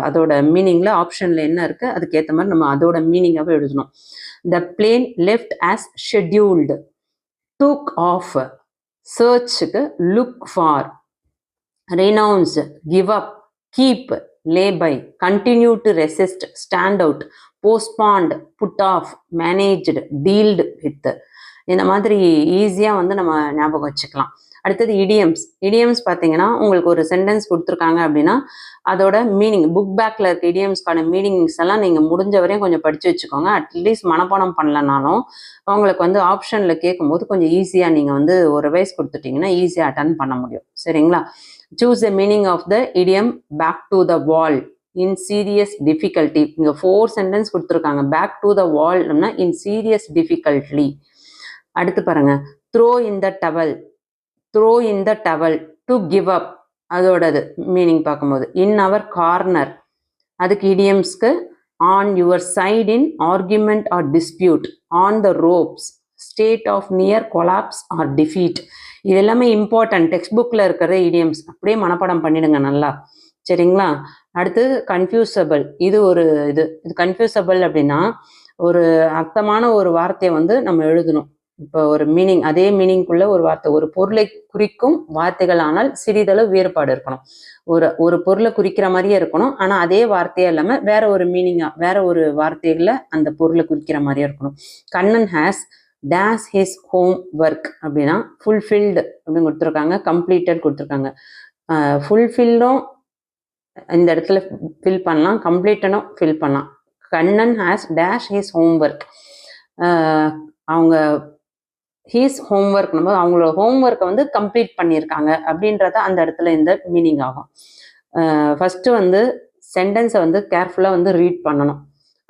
அதோட மீனிங்ல ஆப்ஷன்ல என்ன இருக்கு அதுக்கேற்ற மாதிரி நம்ம அதோட மீனிங்காகவே எழுதணும். The plane left as scheduled, took off, சர்ச்சுக்கு look for, renounce, give up, keep, lay by, continue to resist, stand out, postponed, put off, managed, dealt with. இந்த மாதிரி ஈஸியாக வந்து நம்ம ஞாபகம் வச்சுக்கலாம். அடுத்தது இடியம்ஸ். இடியம்ஸ் பார்த்தீங்கன்னா உங்களுக்கு ஒரு சென்டென்ஸ் கொடுத்துருக்காங்க அப்படின்னா அதோட மீனிங் புக் பேக்கில் இருக்க இடியம்ஸ்க்கான மீனிங்ஸ் எல்லாம் நீங்கள் முடிஞ்ச வரையும் கொஞ்சம் படித்து வச்சுக்கோங்க. அட்லீஸ்ட் மனப்பாடம் பண்ணலனாலும் உங்களுக்கு வந்து ஆப்ஷனில் கேட்கும்போது கொஞ்சம் ஈஸியாக நீங்கள் வந்து ஒரு ரிவைஸ் கொடுத்துட்டிங்கன்னா ஈஸியாக அட்டன் பண்ண முடியும். சரிங்களா? Choose the meaning of the idiom back to the wall in serious difficulty. இங்க 4 சென்டென்ஸ் கொடுத்துருக்காங்க. back to the wall னா in serious difficulty. அடுத்து பாருங்க, throw in the towel, throw in the towel, to give up, அதோடது meaning பார்க்கும்போது in our corner, அதுக்கு இடியம்ஸ்க்கு on your side in argument or dispute, on the ropes, state of near collapse or defeat. இது எல்லாமே important, text புக்கில் இருக்கிற idioms அப்படியே மனப்பாடம் பண்ணிடுங்க நல்லா. சரிங்களா? அடுத்து கன்ஃபியூசபிள். இது ஒரு இது கன்ஃபியூசபிள் அப்படின்னா ஒரு அர்த்தமான ஒரு வார்த்தையை வந்து நம்ம எழுதணும். இப்போ ஒரு மீனிங் அதே மீனிங்குள்ள ஒரு வார்த்தை, ஒரு பொருளை குறிக்கும் வார்த்தைகள், ஆனால் சிறிதளவு வேறுபாடு இருக்கணும். ஒரு பொருளை குறிக்கிற மாதிரியே இருக்கணும், ஆனால் அதே வார்த்தையே இல்லாமல் வேற ஒரு மீனிங்கா வேற ஒரு வார்த்தைகளில் அந்த பொருளை குறிக்கிற மாதிரியே இருக்கணும். Kannan has days his home work அப்படின்னா ஃபுல்ஃபில்டு அப்படின்னு கொடுத்துருக்காங்க, கம்ப்ளீட்டட் கொடுத்துருக்காங்க. ஃபுல்ஃபில்டும் இந்த இடத்துல ஃபில் பண்ணலாம், கம்ப்ளீட்டடும் ஃபில் பண்ணலாம். Kannan has dash his home work. அவங்க ஹீஸ் ஹோம் ஒர்க் நம்ம அவங்களோட ஹோம் ஒர்க்கை வந்து கம்ப்ளீட் பண்ணியிருக்காங்க அப்படின்றத அந்த இடத்துல இந்த மீனிங் ஆகும். ஃபஸ்ட்டு வந்து சென்டென்ஸை வந்து கேர்ஃபுல்லாக வந்து ரீட் பண்ணணும்.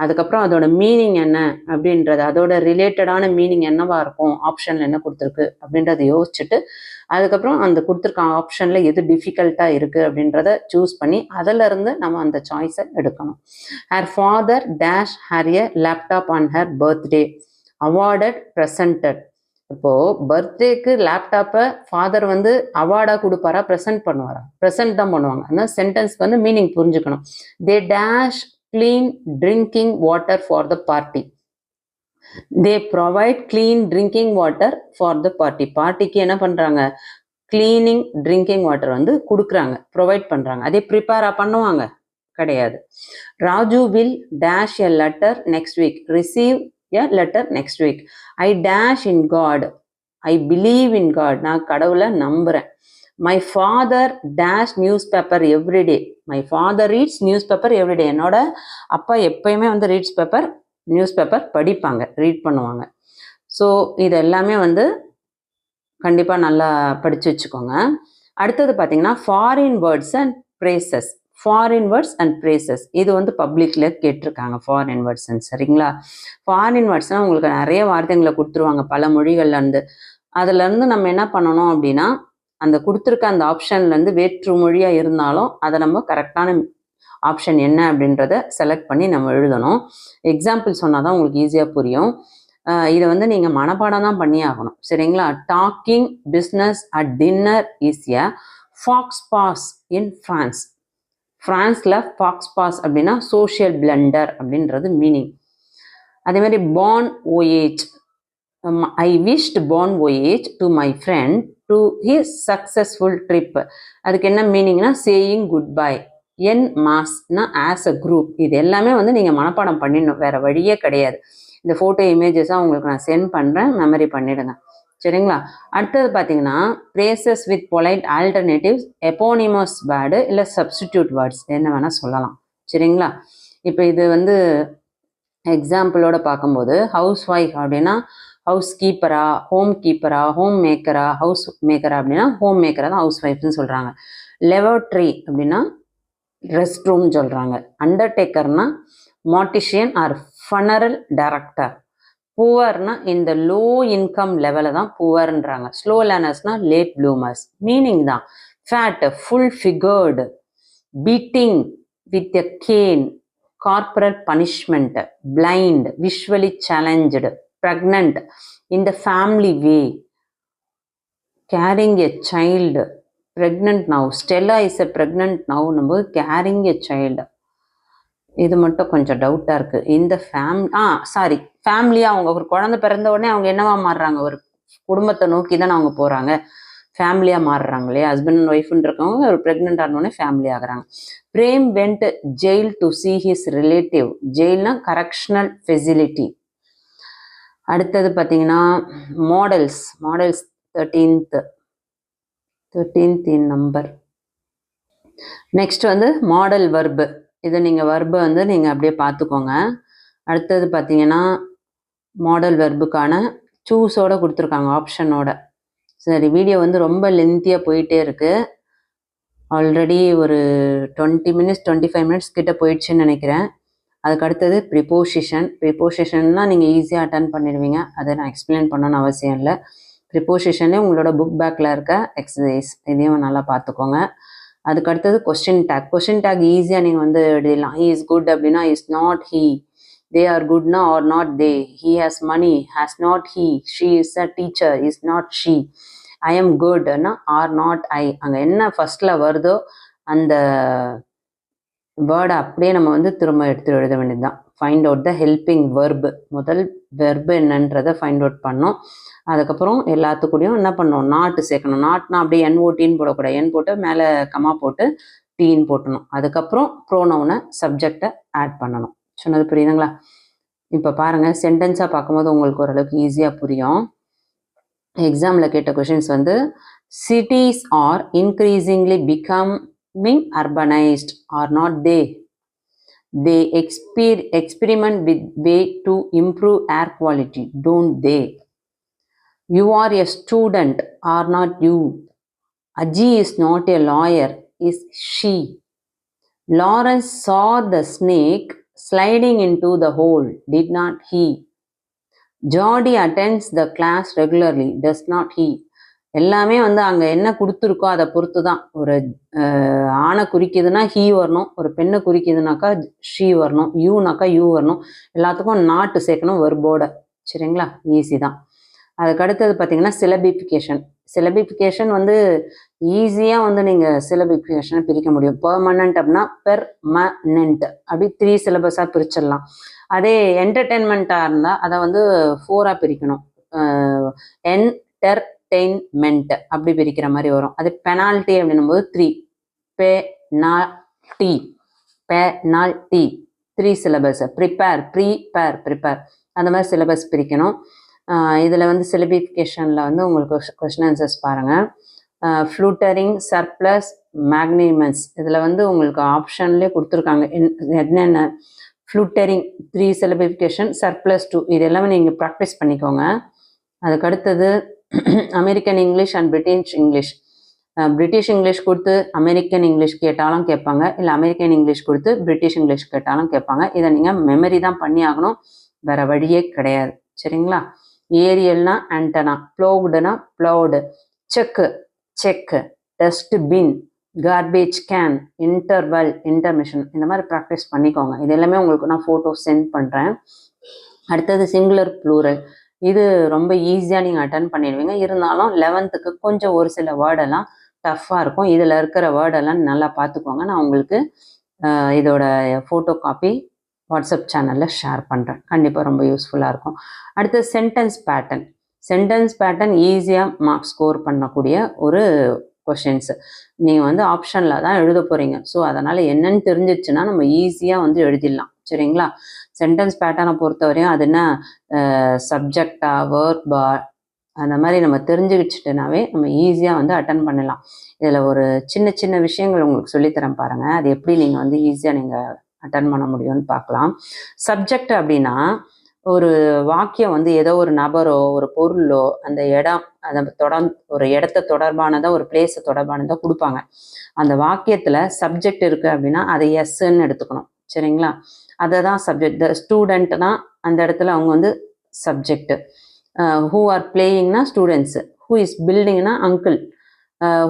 அதுக்கப்புறம் அதோட மீனிங் என்ன அப்படின்றது, அதோட ரிலேட்டடான மீனிங் என்னவா இருக்கும், ஆப்ஷனில் என்ன கொடுத்துருக்கு அப்படின்றத யோசிச்சுட்டு அதுக்கப்புறம் அந்த கொடுத்துருக்க ஆப்ஷனில் எது டிஃபிகல்ட்டாக இருக்குது அப்படின்றத சூஸ் பண்ணி அதிலிருந்து நம்ம அந்த சாய்ஸை எடுக்கணும். Her father dash her a laptop on her birthday, awarded, presented. இப்போது பர்த்டேக்கு லேப்டாப்பை ஃபாதர் வந்து அவார்டாக கொடுப்பாரா, ப்ரெசென்ட் பண்ணுவாரா? ப்ரெசென்ட் தான் பண்ணுவாங்க. ஆனால் சென்டென்ஸ்க்கு வந்து மீனிங் புரிஞ்சுக்கணும். தே dash clean drinking water for the party. They provide clean drinking water for the party. பார்ட்டிக்கு என்ன பண்றாங்க? கிளீனிங் ட்ரிங்கிங் வாட்டர் வந்து கொடுக்குறாங்க, ப்ரொவைட் பண்றாங்க. அதே ப்ரிப்பேரா பண்ணுவாங்க கிடையாது. Raju will dash a letter next week, receive a letter next week. I dash in God, I believe in God, நான் கடவுளை நம்புறேன். My father dash newspaper every day, my father reads newspaper every day. என்னோட அப்பா எப்பயுமே வந்து newspaper படிப்பாங்க, read பண்ணுவாங்க. So இது எல்லாமே வந்து கண்டிப்பாக நல்லா படித்து வச்சுக்கோங்க. அடுத்தது பார்த்தீங்கன்னா foreign words and phrases. Foreign words and phrases இது வந்து பப்ளிக்கில் கேட்டிருக்காங்க. ஃபாரின் வேர்ட்ஸ் அண்ட் சரிங்களா? ஃபாரின் வேர்ட்ஸ்னால் உங்களுக்கு நிறைய வார்த்தைகளை கொடுத்துருவாங்க பல மொழிகள்லேருந்து. அதுலேருந்து நம்ம என்ன பண்ணணும் அப்படின்னா அந்த கொடுத்துருக்க அந்த ஆப்ஷன்லேருந்து வேற்று மொழியாக இருந்தாலும் அதை நம்ம கரெக்டான ஆப்ஷன் என்ன அப்படின்றத செலக்ட் பண்ணி நம்ம எழுதணும். எக்ஸாம்பிள் சொன்னால் தான் உங்களுக்கு ஈஸியாக புரியும். இதை வந்து நீங்கள் மனப்பாடம் தான் பண்ணி ஆகணும். சரிங்களா? Talking business at dinner is a faux pas in France. ஃப்ரான்ஸில் ஃபாக்ஸ் பாஸ் அப்படின்னா சோஷியல் பிளண்டர் அப்படின்றது மீனிங். அதே மாதிரி bon voyage, I wish bon voyage to my friend to his successful trip. அதுக்கு என்ன மீனிங்னா சேயிங் குட் பை. என் மாஸ்னா ஆஸ் அ குரூப். இது எல்லாமே வந்து நீங்கள் மனப்பாடம் பண்ணிடணும், வேற வழியே கிடையாது. இந்த ஃபோட்டோ இமேஜஸாக உங்களுக்கு நான் சென்ட் பண்ணுறேன், மெமரி பண்ணிடுங்க. சரிங்களா? அடுத்தது பார்த்தீங்கன்னா phrases with polite alternatives, eponymous word இல்லை சப்ஸ்டிடியூட் வேர்ட்ஸ் என்ன வேணால் சொல்லலாம். சரிங்களா? இப்போ இது வந்து எக்ஸாம்பிளோட பார்க்கும்போது ஹவுஸ் ஒய்ஃப் அப்படின்னா ஹவுஸ் கீப்பரா, ஹோம் கீப்பரா, ஹோம் மேக்கரா, ஹவுஸ் மேக்கரா அப்படின்னா ஹோம் மேக்கரா தான் ஹவுஸ் ஒய்ஃப்னு சொல்கிறாங்க. லெவர்ட்ரி அப்படின்னா ரெஸ்ட் ரூம் சொல்கிறாங்க. அண்டர்டேக்கர்னா மார்டிஷியன் ஆர் ஃபனரல் டைரக்டர். புவர்னா இந்த லோ இன்கம் லெவலில் தான் புவர்ன்றாங்க. ஸ்லோ லேர்னர்ஸ்னா லேட் ப்ளூமர்ஸ். மீனிங் தான். Fat full figured, beating with a cane, corporal punishment, blind, visually challenged, pregnant in the family way. Carrying a child, pregnant now. Stella is a pregnant now. நம்ம carrying a child. இது மட்டும் கொஞ்சம் டவுட்டா இருக்கு. இந்த ஃபேமிலியா அவங்க ஒரு குழந்தை பிறந்த உடனே அவங்க என்னவா மாறுறாங்க, ஒரு குடும்பத்தை நோக்கி தானே அவங்க போறாங்க, ஃபேமிலியா மாறுறாங்க இல்லையா. ஹஸ்பண்ட் அண்ட் ஒய்ஃப்னு இருக்கவங்க ஒரு பிரெக்னென்ட் ஆனோடனே ஃபேமிலி ஆகுறாங்க. Prem went jail to see his relative. ஜெயில்னா கரெக்ஷனல் ஃபெசிலிட்டி. அடுத்தது பார்த்தீங்கன்னா மாடல்ஸ் 13th நம்பர். நெக்ஸ்ட் வந்து மாடல் வர்பு. இது நீங்கள் வர்பு வந்து நீங்கள் அப்படியே பார்த்துக்கோங்க. அடுத்தது பார்த்தீங்கன்னா மாடல் வெர்புக்கான சூஸோட கொடுத்துருக்காங்க, ஆப்ஷனோட. சரி, வீடியோ வந்து ரொம்ப லென்த்தியாக போயிட்டே இருக்கு. ஆல்ரெடி ஒரு 20 minutes 25 minutes கிட்ட போயிடுச்சுன்னு நினைக்கிறேன். அதுக்கு அடுத்தது ப்ரிப்போசிஷன்னா நீங்கள் ஈஸியாக அட்டன் பண்ணிடுவீங்க, அதை நான் எக்ஸ்பிளைன் பண்ணணும்னு அவசியம் இல்லை. ப்ரிப்போசிஷனே உங்களோட புக் பேக்கில் இருக்க எக்ஸசைஸ், இதையும் நல்லா பார்த்துக்கோங்க. அதுக்கு அடுத்தது கொஸ்டின் டேக் ஈஸியாக நீங்கள் வந்து எழுதிடலாம். ஹீ இஸ் குட் அப்படின்னா is not he, they are குட்னா are not they, he has money has not he, she is a teacher is not she, I am குட்னா ஆர் நாட் ஐ. அங்கே என்ன ஃபர்ஸ்ட்ல வருதோ அந்த வேர்டை அப்படியே நம்ம வந்து திரும்ப எடுத்து எழுத வேண்டியது தான். Find out the helping verb. முதல் வெர்பு என்னன்றதை ஃபைண்ட் அவுட் பண்ணோம். அதுக்கப்புறம் எல்லாத்துக்கூடையும் என்ன பண்ணணும், நாட்டு சேர்க்கணும். நாட்னா அப்படியே NOTன்னு போடக்கூடாது, என் போட்டு மேலே கமா போட்டு டீன்னு போட்டணும். அதுக்கப்புறம் ப்ரோனவுனை சப்ஜெக்டை ஆட் பண்ணணும். சொன்னது புரியுதுங்களா? இப்போ பாருங்கள், சென்டென்ஸாக பார்க்கும்போது உங்களுக்கு ஓரளவுக்கு ஈஸியாக புரியும். எக்ஸாமில் கேட்ட கொஷின்ஸ் வந்து cities are increasingly becoming urbanized or not they experiment with way to improve air quality, don't they? You are a student or not you? Aji is not a lawyer, is she? Lawrence saw the snake sliding into the hole, did not he? Jody attends the class regularly, does not he? எல்லாமே வந்து அங்கே என்ன கொடுத்துருக்கோ அதை பொறுத்து தான். ஒரு ஆணை குறிக்குதுன்னா he வரணும், ஒரு பெண்ணை குறிக்குதுனாக்கா ஷீ வரணும், யூனாக்கா யூ வரணும். எல்லாத்துக்கும் நாட்டு சேர்க்கணும் வெர்போட. சரிங்களா? ஈஸி தான். அதுக்கு அடுத்தது பார்த்தீங்கன்னா சிலபிஃபிகேஷன் வந்து ஈஸியாக வந்து நீங்கள் சிலபிஃபிகேஷனை பிரிக்க முடியும். பெர்மனன்ட் அப்படின்னா பெர்மனன்ட் அப்படி 3 syllables பிரிச்சிடலாம். அதே என்டர்டெயின்மெண்ட்டாக இருந்தால் அதை வந்து 4 பிரிக்கணும். என்டர்டெயின்மெண்ட் அப்படி பிரிக்கிற மாதிரி வரும். அது பெனால்ட்டி அப்படின்னும் போது 3 பெனால்ட்டி 3 syllables. ப்ரிப்பேர் அந்த மாதிரி சிலபஸ் பிரிக்கணும். இதில் வந்து சிலபிஃபிகேஷனில் வந்து உங்களுக்கு கொஸ்டின் ஆன்சர்ஸ் பாருங்கள். ஃப்ளூட்டரிங், சர்ப்ளஸ், மேக்னிமஸ். இதில் வந்து உங்களுக்கு ஆப்ஷன்லேயே கொடுத்துருக்காங்க என்னென்ன. ஃப்ளூட்டரிங் 3 சிலபிஃபிகேஷன், சர்ப்ளஸ் 2. இது எல்லாமே நீங்கள் ப்ராக்டிஸ் பண்ணிக்கோங்க. அதுக்கு அடுத்தது American English and British English. British English கொடுத்து அமெரிக்கன் இங்கிலீஷ் கேட்டாலும் கேட்பாங்க, இல்லை அமெரிக்கன் இங்கிலீஷ் கொடுத்து பிரிட்டிஷ் இங்கிலீஷ் கேட்டாலும் கேட்பாங்க. இதை நீங்கள் மெமரி தான் பண்ணி ஆகணும், வேற வழியே கிடையாது. சரிங்களா? ஏரியல்னா ஆண்டனா, ப்ளோவுடுனா ப்ளோவுடு, cheque, dustbin, garbage can, interval, intermission. இந்த மாதிரி ப்ராக்டிஸ் பண்ணிக்கோங்க. இது எல்லாமே உங்களுக்கு நான் ஃபோட்டோ சென்ட் பண்ணுறேன். அடுத்தது சிங்குலர் ப்ளூரல். இது ரொம்ப ஈஸியாக நீங்கள் அட்டன் பண்ணிடுவீங்க. இருந்தாலும் 11th கொஞ்சம் ஒரு சில வேர்டெல்லாம் டஃப்பாக இருக்கும். இதில் இருக்கிற வேர்டெல்லாம் நல்லா பார்த்துக்கோங்க. நான் உங்களுக்கு இதோட ஃபோட்டோ காப்பி வாட்ஸ்அப் சேனலில் ஷேர் பண்ணுறேன். கண்டிப்பாக ரொம்ப யூஸ்ஃபுல்லாக இருக்கும். அடுத்து சென்டென்ஸ் பேட்டர்ன் ஈஸியாக மார்க் ஸ்கோர் பண்ணக்கூடிய ஒரு கொஷின்ஸு. நீங்கள் வந்து ஆப்ஷனில் தான் எழுத போகிறீங்க. ஸோ அதனால் என்னன்னு தெரிஞ்சிச்சுன்னா நம்ம ஈஸியாக வந்து எழுதிடலாம். சரிங்களா? சென்டென்ஸ் பேட்டர்னை பொறுத்தவரையும் அது என்ன சப்ஜெக்டா வேர்பா அந்த மாதிரி நம்ம தெரிஞ்சுக்கிச்சுட்டுனாவே நம்ம ஈஸியாக வந்து அட்டன் பண்ணலாம். இதில் ஒரு சின்ன விஷயங்கள் உங்களுக்கு சொல்லித்தரேன் பாருங்கள். அது எப்படி நீங்கள் வந்து ஈஸியாக நீங்கள் அட்டன் பண்ண முடியும்னு பார்க்கலாம். சப்ஜெக்ட் அப்படின்னா ஒரு வாக்கியம் வந்து ஏதோ ஒரு நபரோ ஒரு பொருளோ அந்த இடம் அதை ஒரு இடத்த தொடர்பானதா ஒரு பிளேஸை தொடர்பானதா கொடுப்பாங்க. அந்த வாக்கியத்தில் சப்ஜெக்ட் இருக்குது அப்படின்னா அதை எஸ்ன்னு எடுத்துக்கணும். சரிங்களா? அதை தான் சப்ஜெக்ட். ஸ்டூடெண்ட்னா அந்த இடத்துல அவங்க வந்து சப்ஜெக்ட். ஹூ ஆர் பிளேயிங்னா ஸ்டூடெண்ட்ஸு. ஹூ இஸ் பில்டிங்னா அங்கிள்.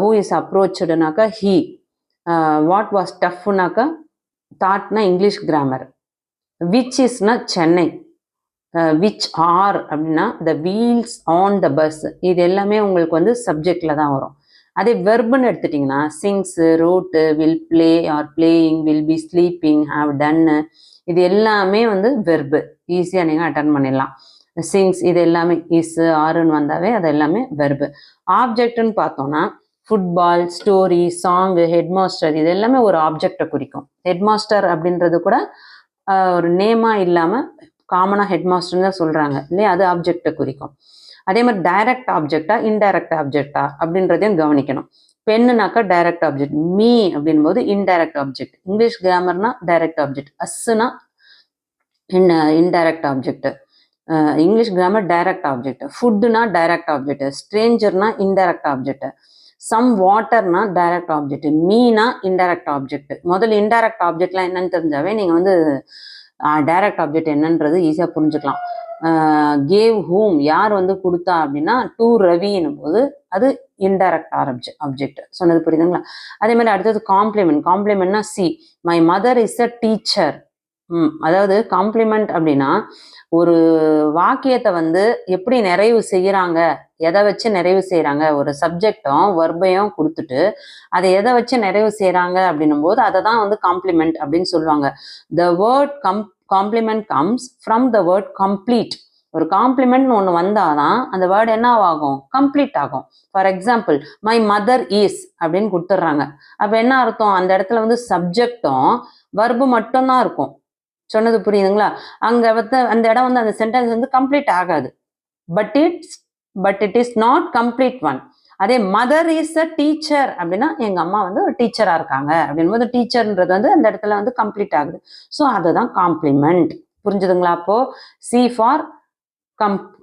ஹூ இஸ் அப்ரோச்சுனாக்கா ஹீ. வாட் வாஸ் டஃப்னாக்கா தாட்னா இங்கிலீஷ் கிராமர். விச் இஸ்னா சென்னை. விச் ஆர் அப்படின்னா the wheels on the bus, இது எல்லாமே உங்களுக்கு வந்து சப்ஜெக்ட்ல தான் வரும். அதே வெர்புன்னு எடுத்துட்டிங்கன்னா sings, wrote, will play or playing, will be sleeping, have done, இது எல்லாமே வந்து வெர்பு. ஈஸியாக நீங்கள் அட்டன் பண்ணிடலாம். சிங்ஸ் இது எல்லாமே இஸ் ஆறுன்னு வந்தாவே அது எல்லாமே வெர்பு. ஆப்ஜெக்ட்னு பார்த்தோம்னா ஃபுட்பால், ஸ்டோரி, சாங்கு, ஹெட்மாஸ்டர், இது எல்லாமே ஒரு ஆப்ஜெக்டை குறிக்கும். ஹெட்மாஸ்டர் அப்படின்றது கூட ஒரு நேமாக இல்லாமல் காமனாக ஹெட்மாஸ்டர்னு தான் சொல்கிறாங்க இல்லையா, அது ஆப்ஜெக்டை குறிக்கும். அதே மாதிரி டைரக்ட் ஆப்ஜெக்டா இன்டைரக்ட் ஆப்ஜெக்டா அப்படின்றதையும் கவனிக்கணும். பெண்ணுனாக்கா டைரக்ட் ஆப்ஜெக்ட், மீ அப்படின் போது இன்டைரக்ட் ஆப்ஜெக்ட், இங்கிலீஷ் கிராமர்னா டைரக்ட் ஆப்ஜெக்ட், அஸ்ஸுனா indirect object, English grammar direct object, ஃபுட்டுனா டைரக்ட் ஆப்ஜெக்ட், ஸ்ட்ரேஞ்சர்னா இன்டைரக்ட் ஆப்ஜெக்ட், சம் வாட்டர்னா டைரக்ட் ஆப்ஜெக்ட், மீனா இன்டைரக்ட் ஆப்ஜெக்ட். முதல்ல இன்டைரக்ட் ஆப்ஜெக்ட்லாம் என்னன்னு தெரிஞ்சாவே நீங்கள் வந்து டைரக்ட் ஆப்ஜெக்ட் என்னன்றது ஈஸியாக புரிஞ்சுக்கலாம். கேவ் ஹூம், யார் வந்து கொடுத்தா அப்படின்னா டு ரவின்னும் போது அது இன்டைரக்ட் ஆப்ஜெக்ட். சொன்னது புரியுதுங்களா? அதே மாதிரி அடுத்தது காம்ப்ளிமெண்ட். காம்ப்ளிமெண்ட்னா see my mother is a teacher. அதாவது காம்ப்ளிமெண்ட் அப்படின்னா ஒரு வாக்கியத்தை வந்து எப்படி நிறைவு செய்யறாங்க, எதை வச்சு நிறைவு செய்யறாங்க, ஒரு சப்ஜெக்டும் வர்பையும் கொடுத்துட்டு அதை எதை வச்சு நிறைவு செய்யறாங்க அப்படின்னும் போது அதை தான் வந்து காம்ப்ளிமெண்ட் அப்படின்னு சொல்லுவாங்க. The word complement comes from the word complete. ஒரு காம்ப்ளிமெண்ட் ஒன்று வந்தாதான் அந்த வேர்டு என்ன ஆகும், கம்ப்ளீட் ஆகும். For example my mother is அப்படின்னு கொடுத்துட்றாங்க. அப்போ என்ன அர்த்தம், அந்த இடத்துல வந்து சப்ஜெக்டும் வர்பு மட்டும்தான் இருக்கும். சொன்னது புரியுதுங்களா? அங்க வந்து அந்த இடம் வந்து அந்த சென்டென்ஸ் வந்து கம்ப்ளீட் ஆகாது. But it is not complete one. அதே மதர் இஸ் அ டீச்சர் அப்படின்னா எங்க அம்மா வந்து ஒரு டீச்சரா இருக்காங்க அப்படின் போது டீச்சர்ன்றது வந்து அந்த இடத்துல வந்து கம்ப்ளீட் ஆகுது. ஸோ அதுதான் காம்ப்ளிமெண்ட். புரிஞ்சுதுங்களா? அப்போ சி ஃபார்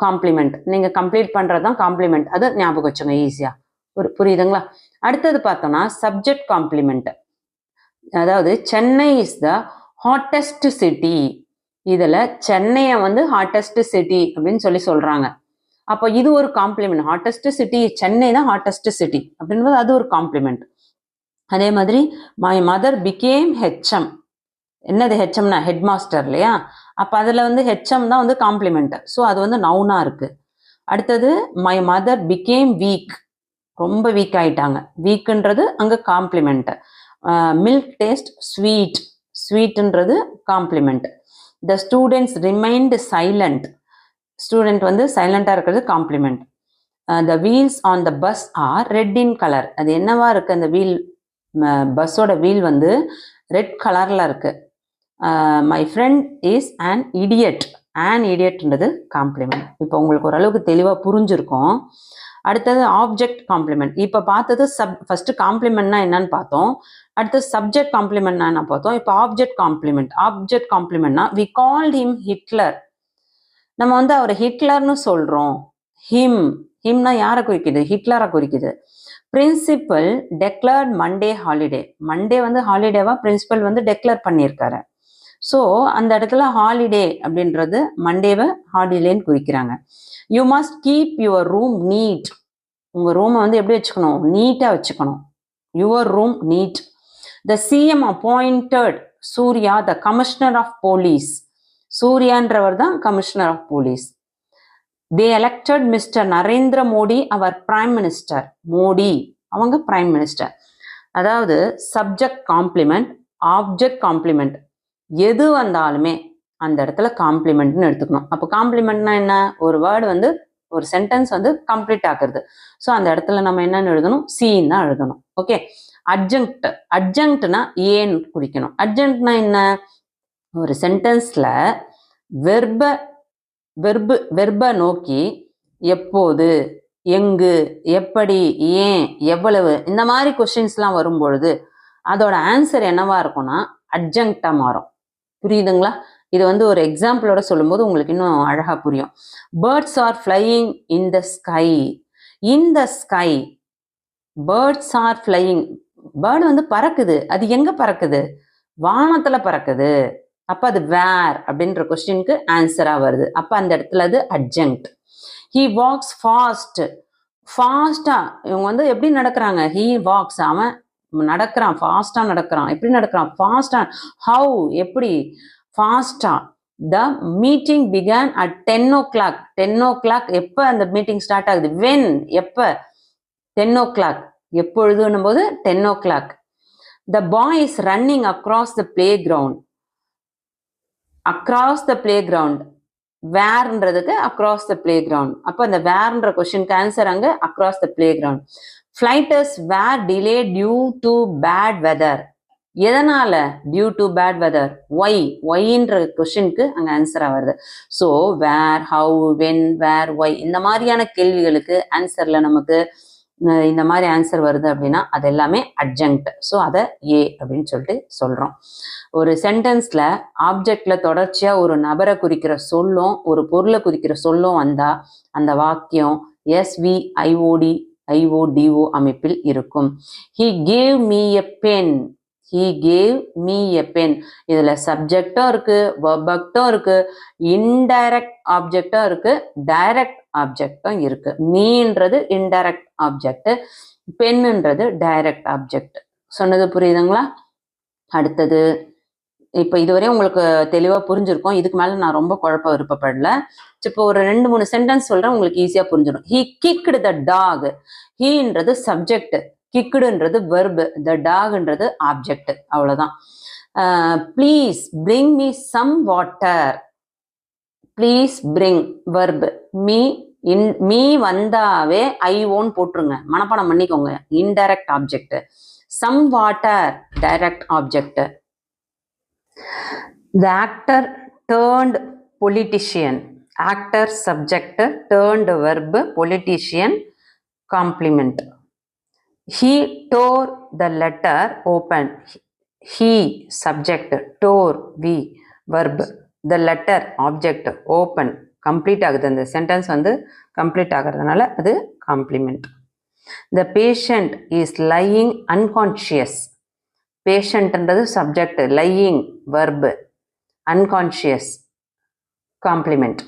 காம்ப்ளிமெண்ட், நீங்க கம்ப்ளீட் பண்றதுதான் காம்ப்ளிமெண்ட். அது ஞாபகம் வச்சுங்க ஈஸியா. புரியுதுங்களா? அடுத்தது பார்த்தோம்னா சப்ஜெக்ட் காம்ப்ளிமெண்ட். அதாவது Chennai is the hottest city. இதுல சென்னையை வந்து ஹாட்டஸ்ட் சிட்டி அப்படின்னு சொல்றாங்க. அப்போ இது ஒரு காம்ப்ளிமெண்ட். ஹாட்டஸ்ட் சிட்டி, சென்னை தான் ஹாட்டஸ்ட் சிட்டி அப்படின்றது அது ஒரு காம்ப்ளிமெண்ட். அதே மாதிரி மை மதர் பிகேம் ஹெச்எம். என்னது ஹெச்எம்னா ஹெட் மாஸ்டர் இல்லையா? அப்போ அதுல வந்து ஹெச்எம் தான் வந்து காம்ப்ளிமெண்ட். ஸோ அது வந்து நவுனா இருக்கு. அடுத்தது மை மதர் பிகேம் வீக், ரொம்ப வீக் ஆயிட்டாங்க. வீக்குன்றது அங்க காம்ப்ளிமெண்ட். மில்க் டேஸ்ட் ஸ்வீட், ஸ்வீட்ன்றது complement. The students remained silent, student வந்து சைலண்டா இருக்கிறது complement. The wheels on the bus are red in colour. அது என்னவா இருக்கு, அந்த வீல் பஸ்ஸோட வீல் வந்து ரெட் கலர்ல இருக்கு. My friend is an idiot, இடியட்ன்றது காம்ப்ளிமெண்ட். இப்போ உங்களுக்கு ஓரளவுக்கு தெளிவாக புரிஞ்சிருக்கும். அடுத்தது ஆப்ஜெக்ட் காம்ப்ளிமெண்ட். இப்போ பார்த்தது ஃபர்ஸ்ட் காம்ப்ளிமெண்ட்னா என்னன்னு பார்த்தோம். அடுத்தது சப்ஜெக்ட் காம்ப்ளிமெண்ட்னா என்ன பார்த்தோம். இப்போ ஆப்ஜெக்ட் காம்ப்ளிமெண்ட். ஆப்ஜெக்ட் காம்ப்ளிமெண்ட்னா வி கால்ட் ஹிம் ஹிட்லர். நம்ம வந்து அவர் ஹிட்லர்னு சொல்றோம். ஹிம்னா யாரை குறிக்குது, ஹிட்லரை குறிக்குது. Principal declared Monday holiday. Monday வந்து ஹாலிடேவா பிரின்சிபல் வந்து டெக்ளேர் பண்ணியிருக்காரு. ஸோ அந்த இடத்துல ஹாலிடே அப்படின்றது மண்டேவை ஹாலிடேன்னு குறிக்கிறாங்க. You must keep your room neat. உங்க ரூமை வந்து எப்படி வச்சுக்கணும், நீட்டா வச்சுக்கணும். Your room neat. The CM appointed Surya the commissioner of police. சூர்யான்றவர் தான் commissioner of police. They elected Mr Narendra Modi அவர் பிரைம் மினிஸ்டர். மோடி அவங்க பிரைம் மினிஸ்டர். அதாவது சப்ஜெக்ட் காம்ப்ளிமெண்ட், ஆப்ஜெக்ட் காம்ப்ளிமெண்ட், எது வந்தாலுமே அந்த இடத்துல காம்ப்ளிமெண்ட்னு எடுத்துக்கணும். அப்போ காம்ப்ளிமெண்ட்னா என்ன, ஒரு வேர்டு வந்து ஒரு சென்டென்ஸ் வந்து கம்ப்ளீட் ஆகுறது. ஸோ அந்த இடத்துல நம்ம என்னன்னு எழுதணும், சீன் தான் எழுதணும். ஓகே. அட்ஜங்க்ட். அட்ஜங்க்ட்னா ஏன்னு குறிக்கணும். அட்ஜங்க்ட்னா என்ன, ஒரு சென்டென்ஸ்ல வெர்பை நோக்கி எப்போது, எங்கு, எப்படி, ஏன், எவ்வளவு, இந்த மாதிரி கொஸ்டின்ஸ்லாம் வரும்பொழுது அதோட ஆன்சர் என்னவா இருக்கும்னா அட்ஜங்க்டா மாறும். புரியுதுங்களா? இது வந்து ஒரு எக்ஸாம்பிளோட சொல்லும்போது உங்களுக்கு இன்னும் அழகா புரியும். Birds are flying in the sky. In the sky, birds are flying. Bird வந்து பறக்குது. அது எங்க பறக்குது, வானத்துல பறக்குது. அப்ப அது வேர் அப்படின்ற கொஸ்டினுக்கு ஆன்சரா வருது. அப்ப அந்த இடத்துல அது அட்ஜங்க்ட். He walks fast. ஃபாஸ்டா இவங்க வந்து எப்படி நடக்கிறாங்க, ஹி வாக்ஸ் அவன் நடக்கிறான், ஃபாஸ்டா நடக்கிறான். எப்படி நடக்கிறான், ஃபாஸ்டா. ஹவு எப்படி, ஃபாஸ்டா. The meeting began at 10 o'clock. 10 o'clock எப்போ அந்த மீட்டிங் ஸ்டார்ட் ஆகுது? when எப்போ? 10 o'clock. எப்பொழுதுன்னும் போது 10 o'clock. The boy is running across the playground. across the playground. வேர்ன்றதுக்கு across the playground. அப்போ அந்த வேர்ன்ற கொஸ்டினுக்கு ஆன்சர் அங்கே across the playground. Flighters were delayed due to bad weather. எதனால? Due to bad weather. ஒய்ன்ற கொஸ்டினுக்கு அங்கே ஆன்சராக வருது. So where, how, when, where, why இந்த மாதிரியான கேள்விகளுக்கு ஆன்சரில் நமக்கு இந்த மாதிரி ஆன்சர் வருது அப்படின்னா அது எல்லாமே அட்ஜங்க்ட். ஸோ அதை ஏ அப்படின்னு சொல்லிட்டு சொல்கிறோம். ஒரு சென்டென்ஸில் ஆப்ஜெக்டில் தொடர்ச்சியாக ஒரு நபரை குறிக்கிற சொல்லும் ஒரு பொருளை குறிக்கிற சொல்லும் வந்தால் அந்த வாக்கியம் SVIODO அமைப்பில் இருக்கும். He gave me a pen. He gave me a pen. இதுல சப்ஜெக்டும் இருக்கு, வெர்பக்டும் இருக்கு, இன்டைரக்ட் ஆப்ஜெக்டும் இருக்கு, டைரக்ட் ஆப்ஜெக்டும் இருக்கு. மீன்றது இன்டைரக்ட் ஆப்ஜெக்ட், பென்ன்றது டைரக்ட் ஆப்ஜெக்ட். சொன்னது புரியுதுங்களா? அடுத்தது இப்போ இதுவரையும் உங்களுக்கு தெளிவாக புரிஞ்சிருக்கும். இதுக்கு மேலே நான் ரொம்ப குழப்ப விருப்பப்படல. இப்போ ஒரு 2-3 சென்டென்ஸ் சொல்கிறேன், உங்களுக்கு ஈஸியாக புரிஞ்சிடும். ஹீ கிக்டு த டாக். ஹீன்றது சப்ஜெக்ட், கிக்குடுன்றது வெர்பு, த டாக்ன்றது ஆப்ஜெக்ட். அவ்வளோதான். Please bring me some water. Please bring verb. Me வந்தாவே ஐ ஓன் போட்டுருங்க, மனப்பாடம் பண்ணிக்கோங்க. Indirect object. Some water direct object. The actor turned politician. Actor subject, turned verb, politician complement. He tore the letter open. He subject, tore v verb, the letter object, open. Complete ஆகுது. அந்த sentence வந்து complete ஆகிறதுனால அது complement. The patient is lying unconscious. பேஷண்ட்ன்றது subject, lying verb, unconscious complement.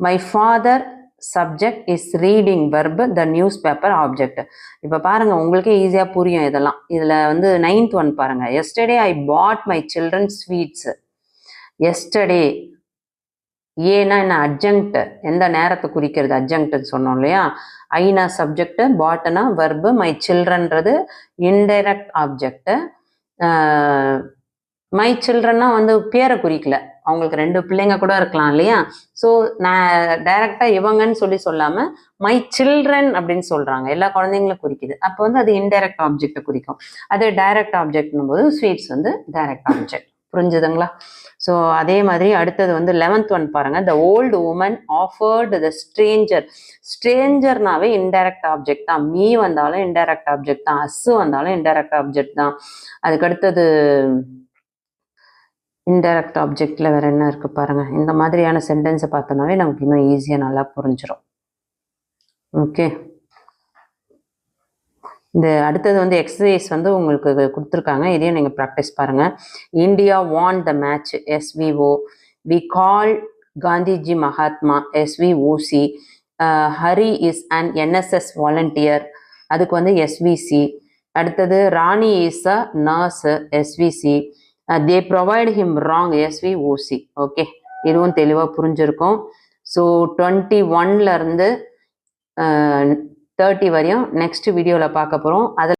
My father subject is reading verb, the newspaper object. இப்போ பாருங்கள், உங்களுக்கே ஈஸியாக புரியும் இதெல்லாம். இதில் வந்து 9th ஒன் பாருங்கள். Yesterday I bought my children sweets. Yesterday ஏன்னா என்ன? அட்ஜங்க்ட். எந்த நேரத்தை குறிக்கிறது? அட்ஜங்க்ட்னு சொன்னோம் இல்லையா? ஐனா சப்ஜெக்ட், பாட்னா வெர்பு, மை சில்ட்ரன்றது இன்டைரக்ட் ஆப்ஜெக்ட். மை சில்ட்ரன்னா வந்து பேரை குறிக்கல, அவங்களுக்கு 2 பிள்ளைங்க கூட இருக்கலாம் இல்லையா? ஸோ நான் டைரக்டாக இவங்கன்னு சொல்லாமல் மை சில்ட்ரன் அப்படின்னு சொல்கிறாங்க. எல்லா குழந்தைங்களும் குறிக்குது. அப்போ வந்து அது இன்டைரக்ட் ஆப்ஜெக்டை குறிக்கும். அது டைரக்ட் ஆப்ஜெக்ட்னும் போது ஸ்வீட்ஸ் வந்து டைரக்ட் ஆப்ஜெக்ட். புரிஞ்சுதுங்களா? ஸோ அதே மாதிரி அடுத்தது வந்து 11th ஒன் பாருங்க. The old woman offered the stranger. ஸ்ட்ரேஞ்சர்னாவே இன்டைரக்ட் ஆப்ஜெக்ட் தான். மீ வந்தாலும் இன்டைரக்ட் ஆப்ஜெக்ட் தான், அஸ்ஸு வந்தாலும் இன்டைரக்ட் ஆப்ஜெக்ட் தான். அதுக்கு அடுத்தது இன்டைரக்ட் ஆப்ஜெக்டில் வேறு என்ன இருக்குது பாருங்கள். இந்த மாதிரியான சென்டென்ஸை பார்த்தோன்னாவே நமக்கு இன்னும் ஈஸியாக நல்லா புரிஞ்சிடும். ஓகே, இந்த அடுத்தது வந்து எக்ஸசைஸ் வந்து உங்களுக்கு கொடுத்துருக்காங்க. இதையும் நீங்கள் ப்ராக்டிஸ் பாருங்கள். India won the match, SVO. We call Gandhiji Mahatma, SVOC. Hari is an NSS volunteer, அதுக்கு வந்து SVC. அடுத்தது Rani is a nurse, SVC. They provide him wrong, SVOC. Okay, இதுவும் தெளிவாக புரிஞ்சிருக்கும். ஸோ 21 இருந்து 30 வரையும் நெக்ஸ்ட் வீடியோவில் பார்க்க போகிறோம். அதில்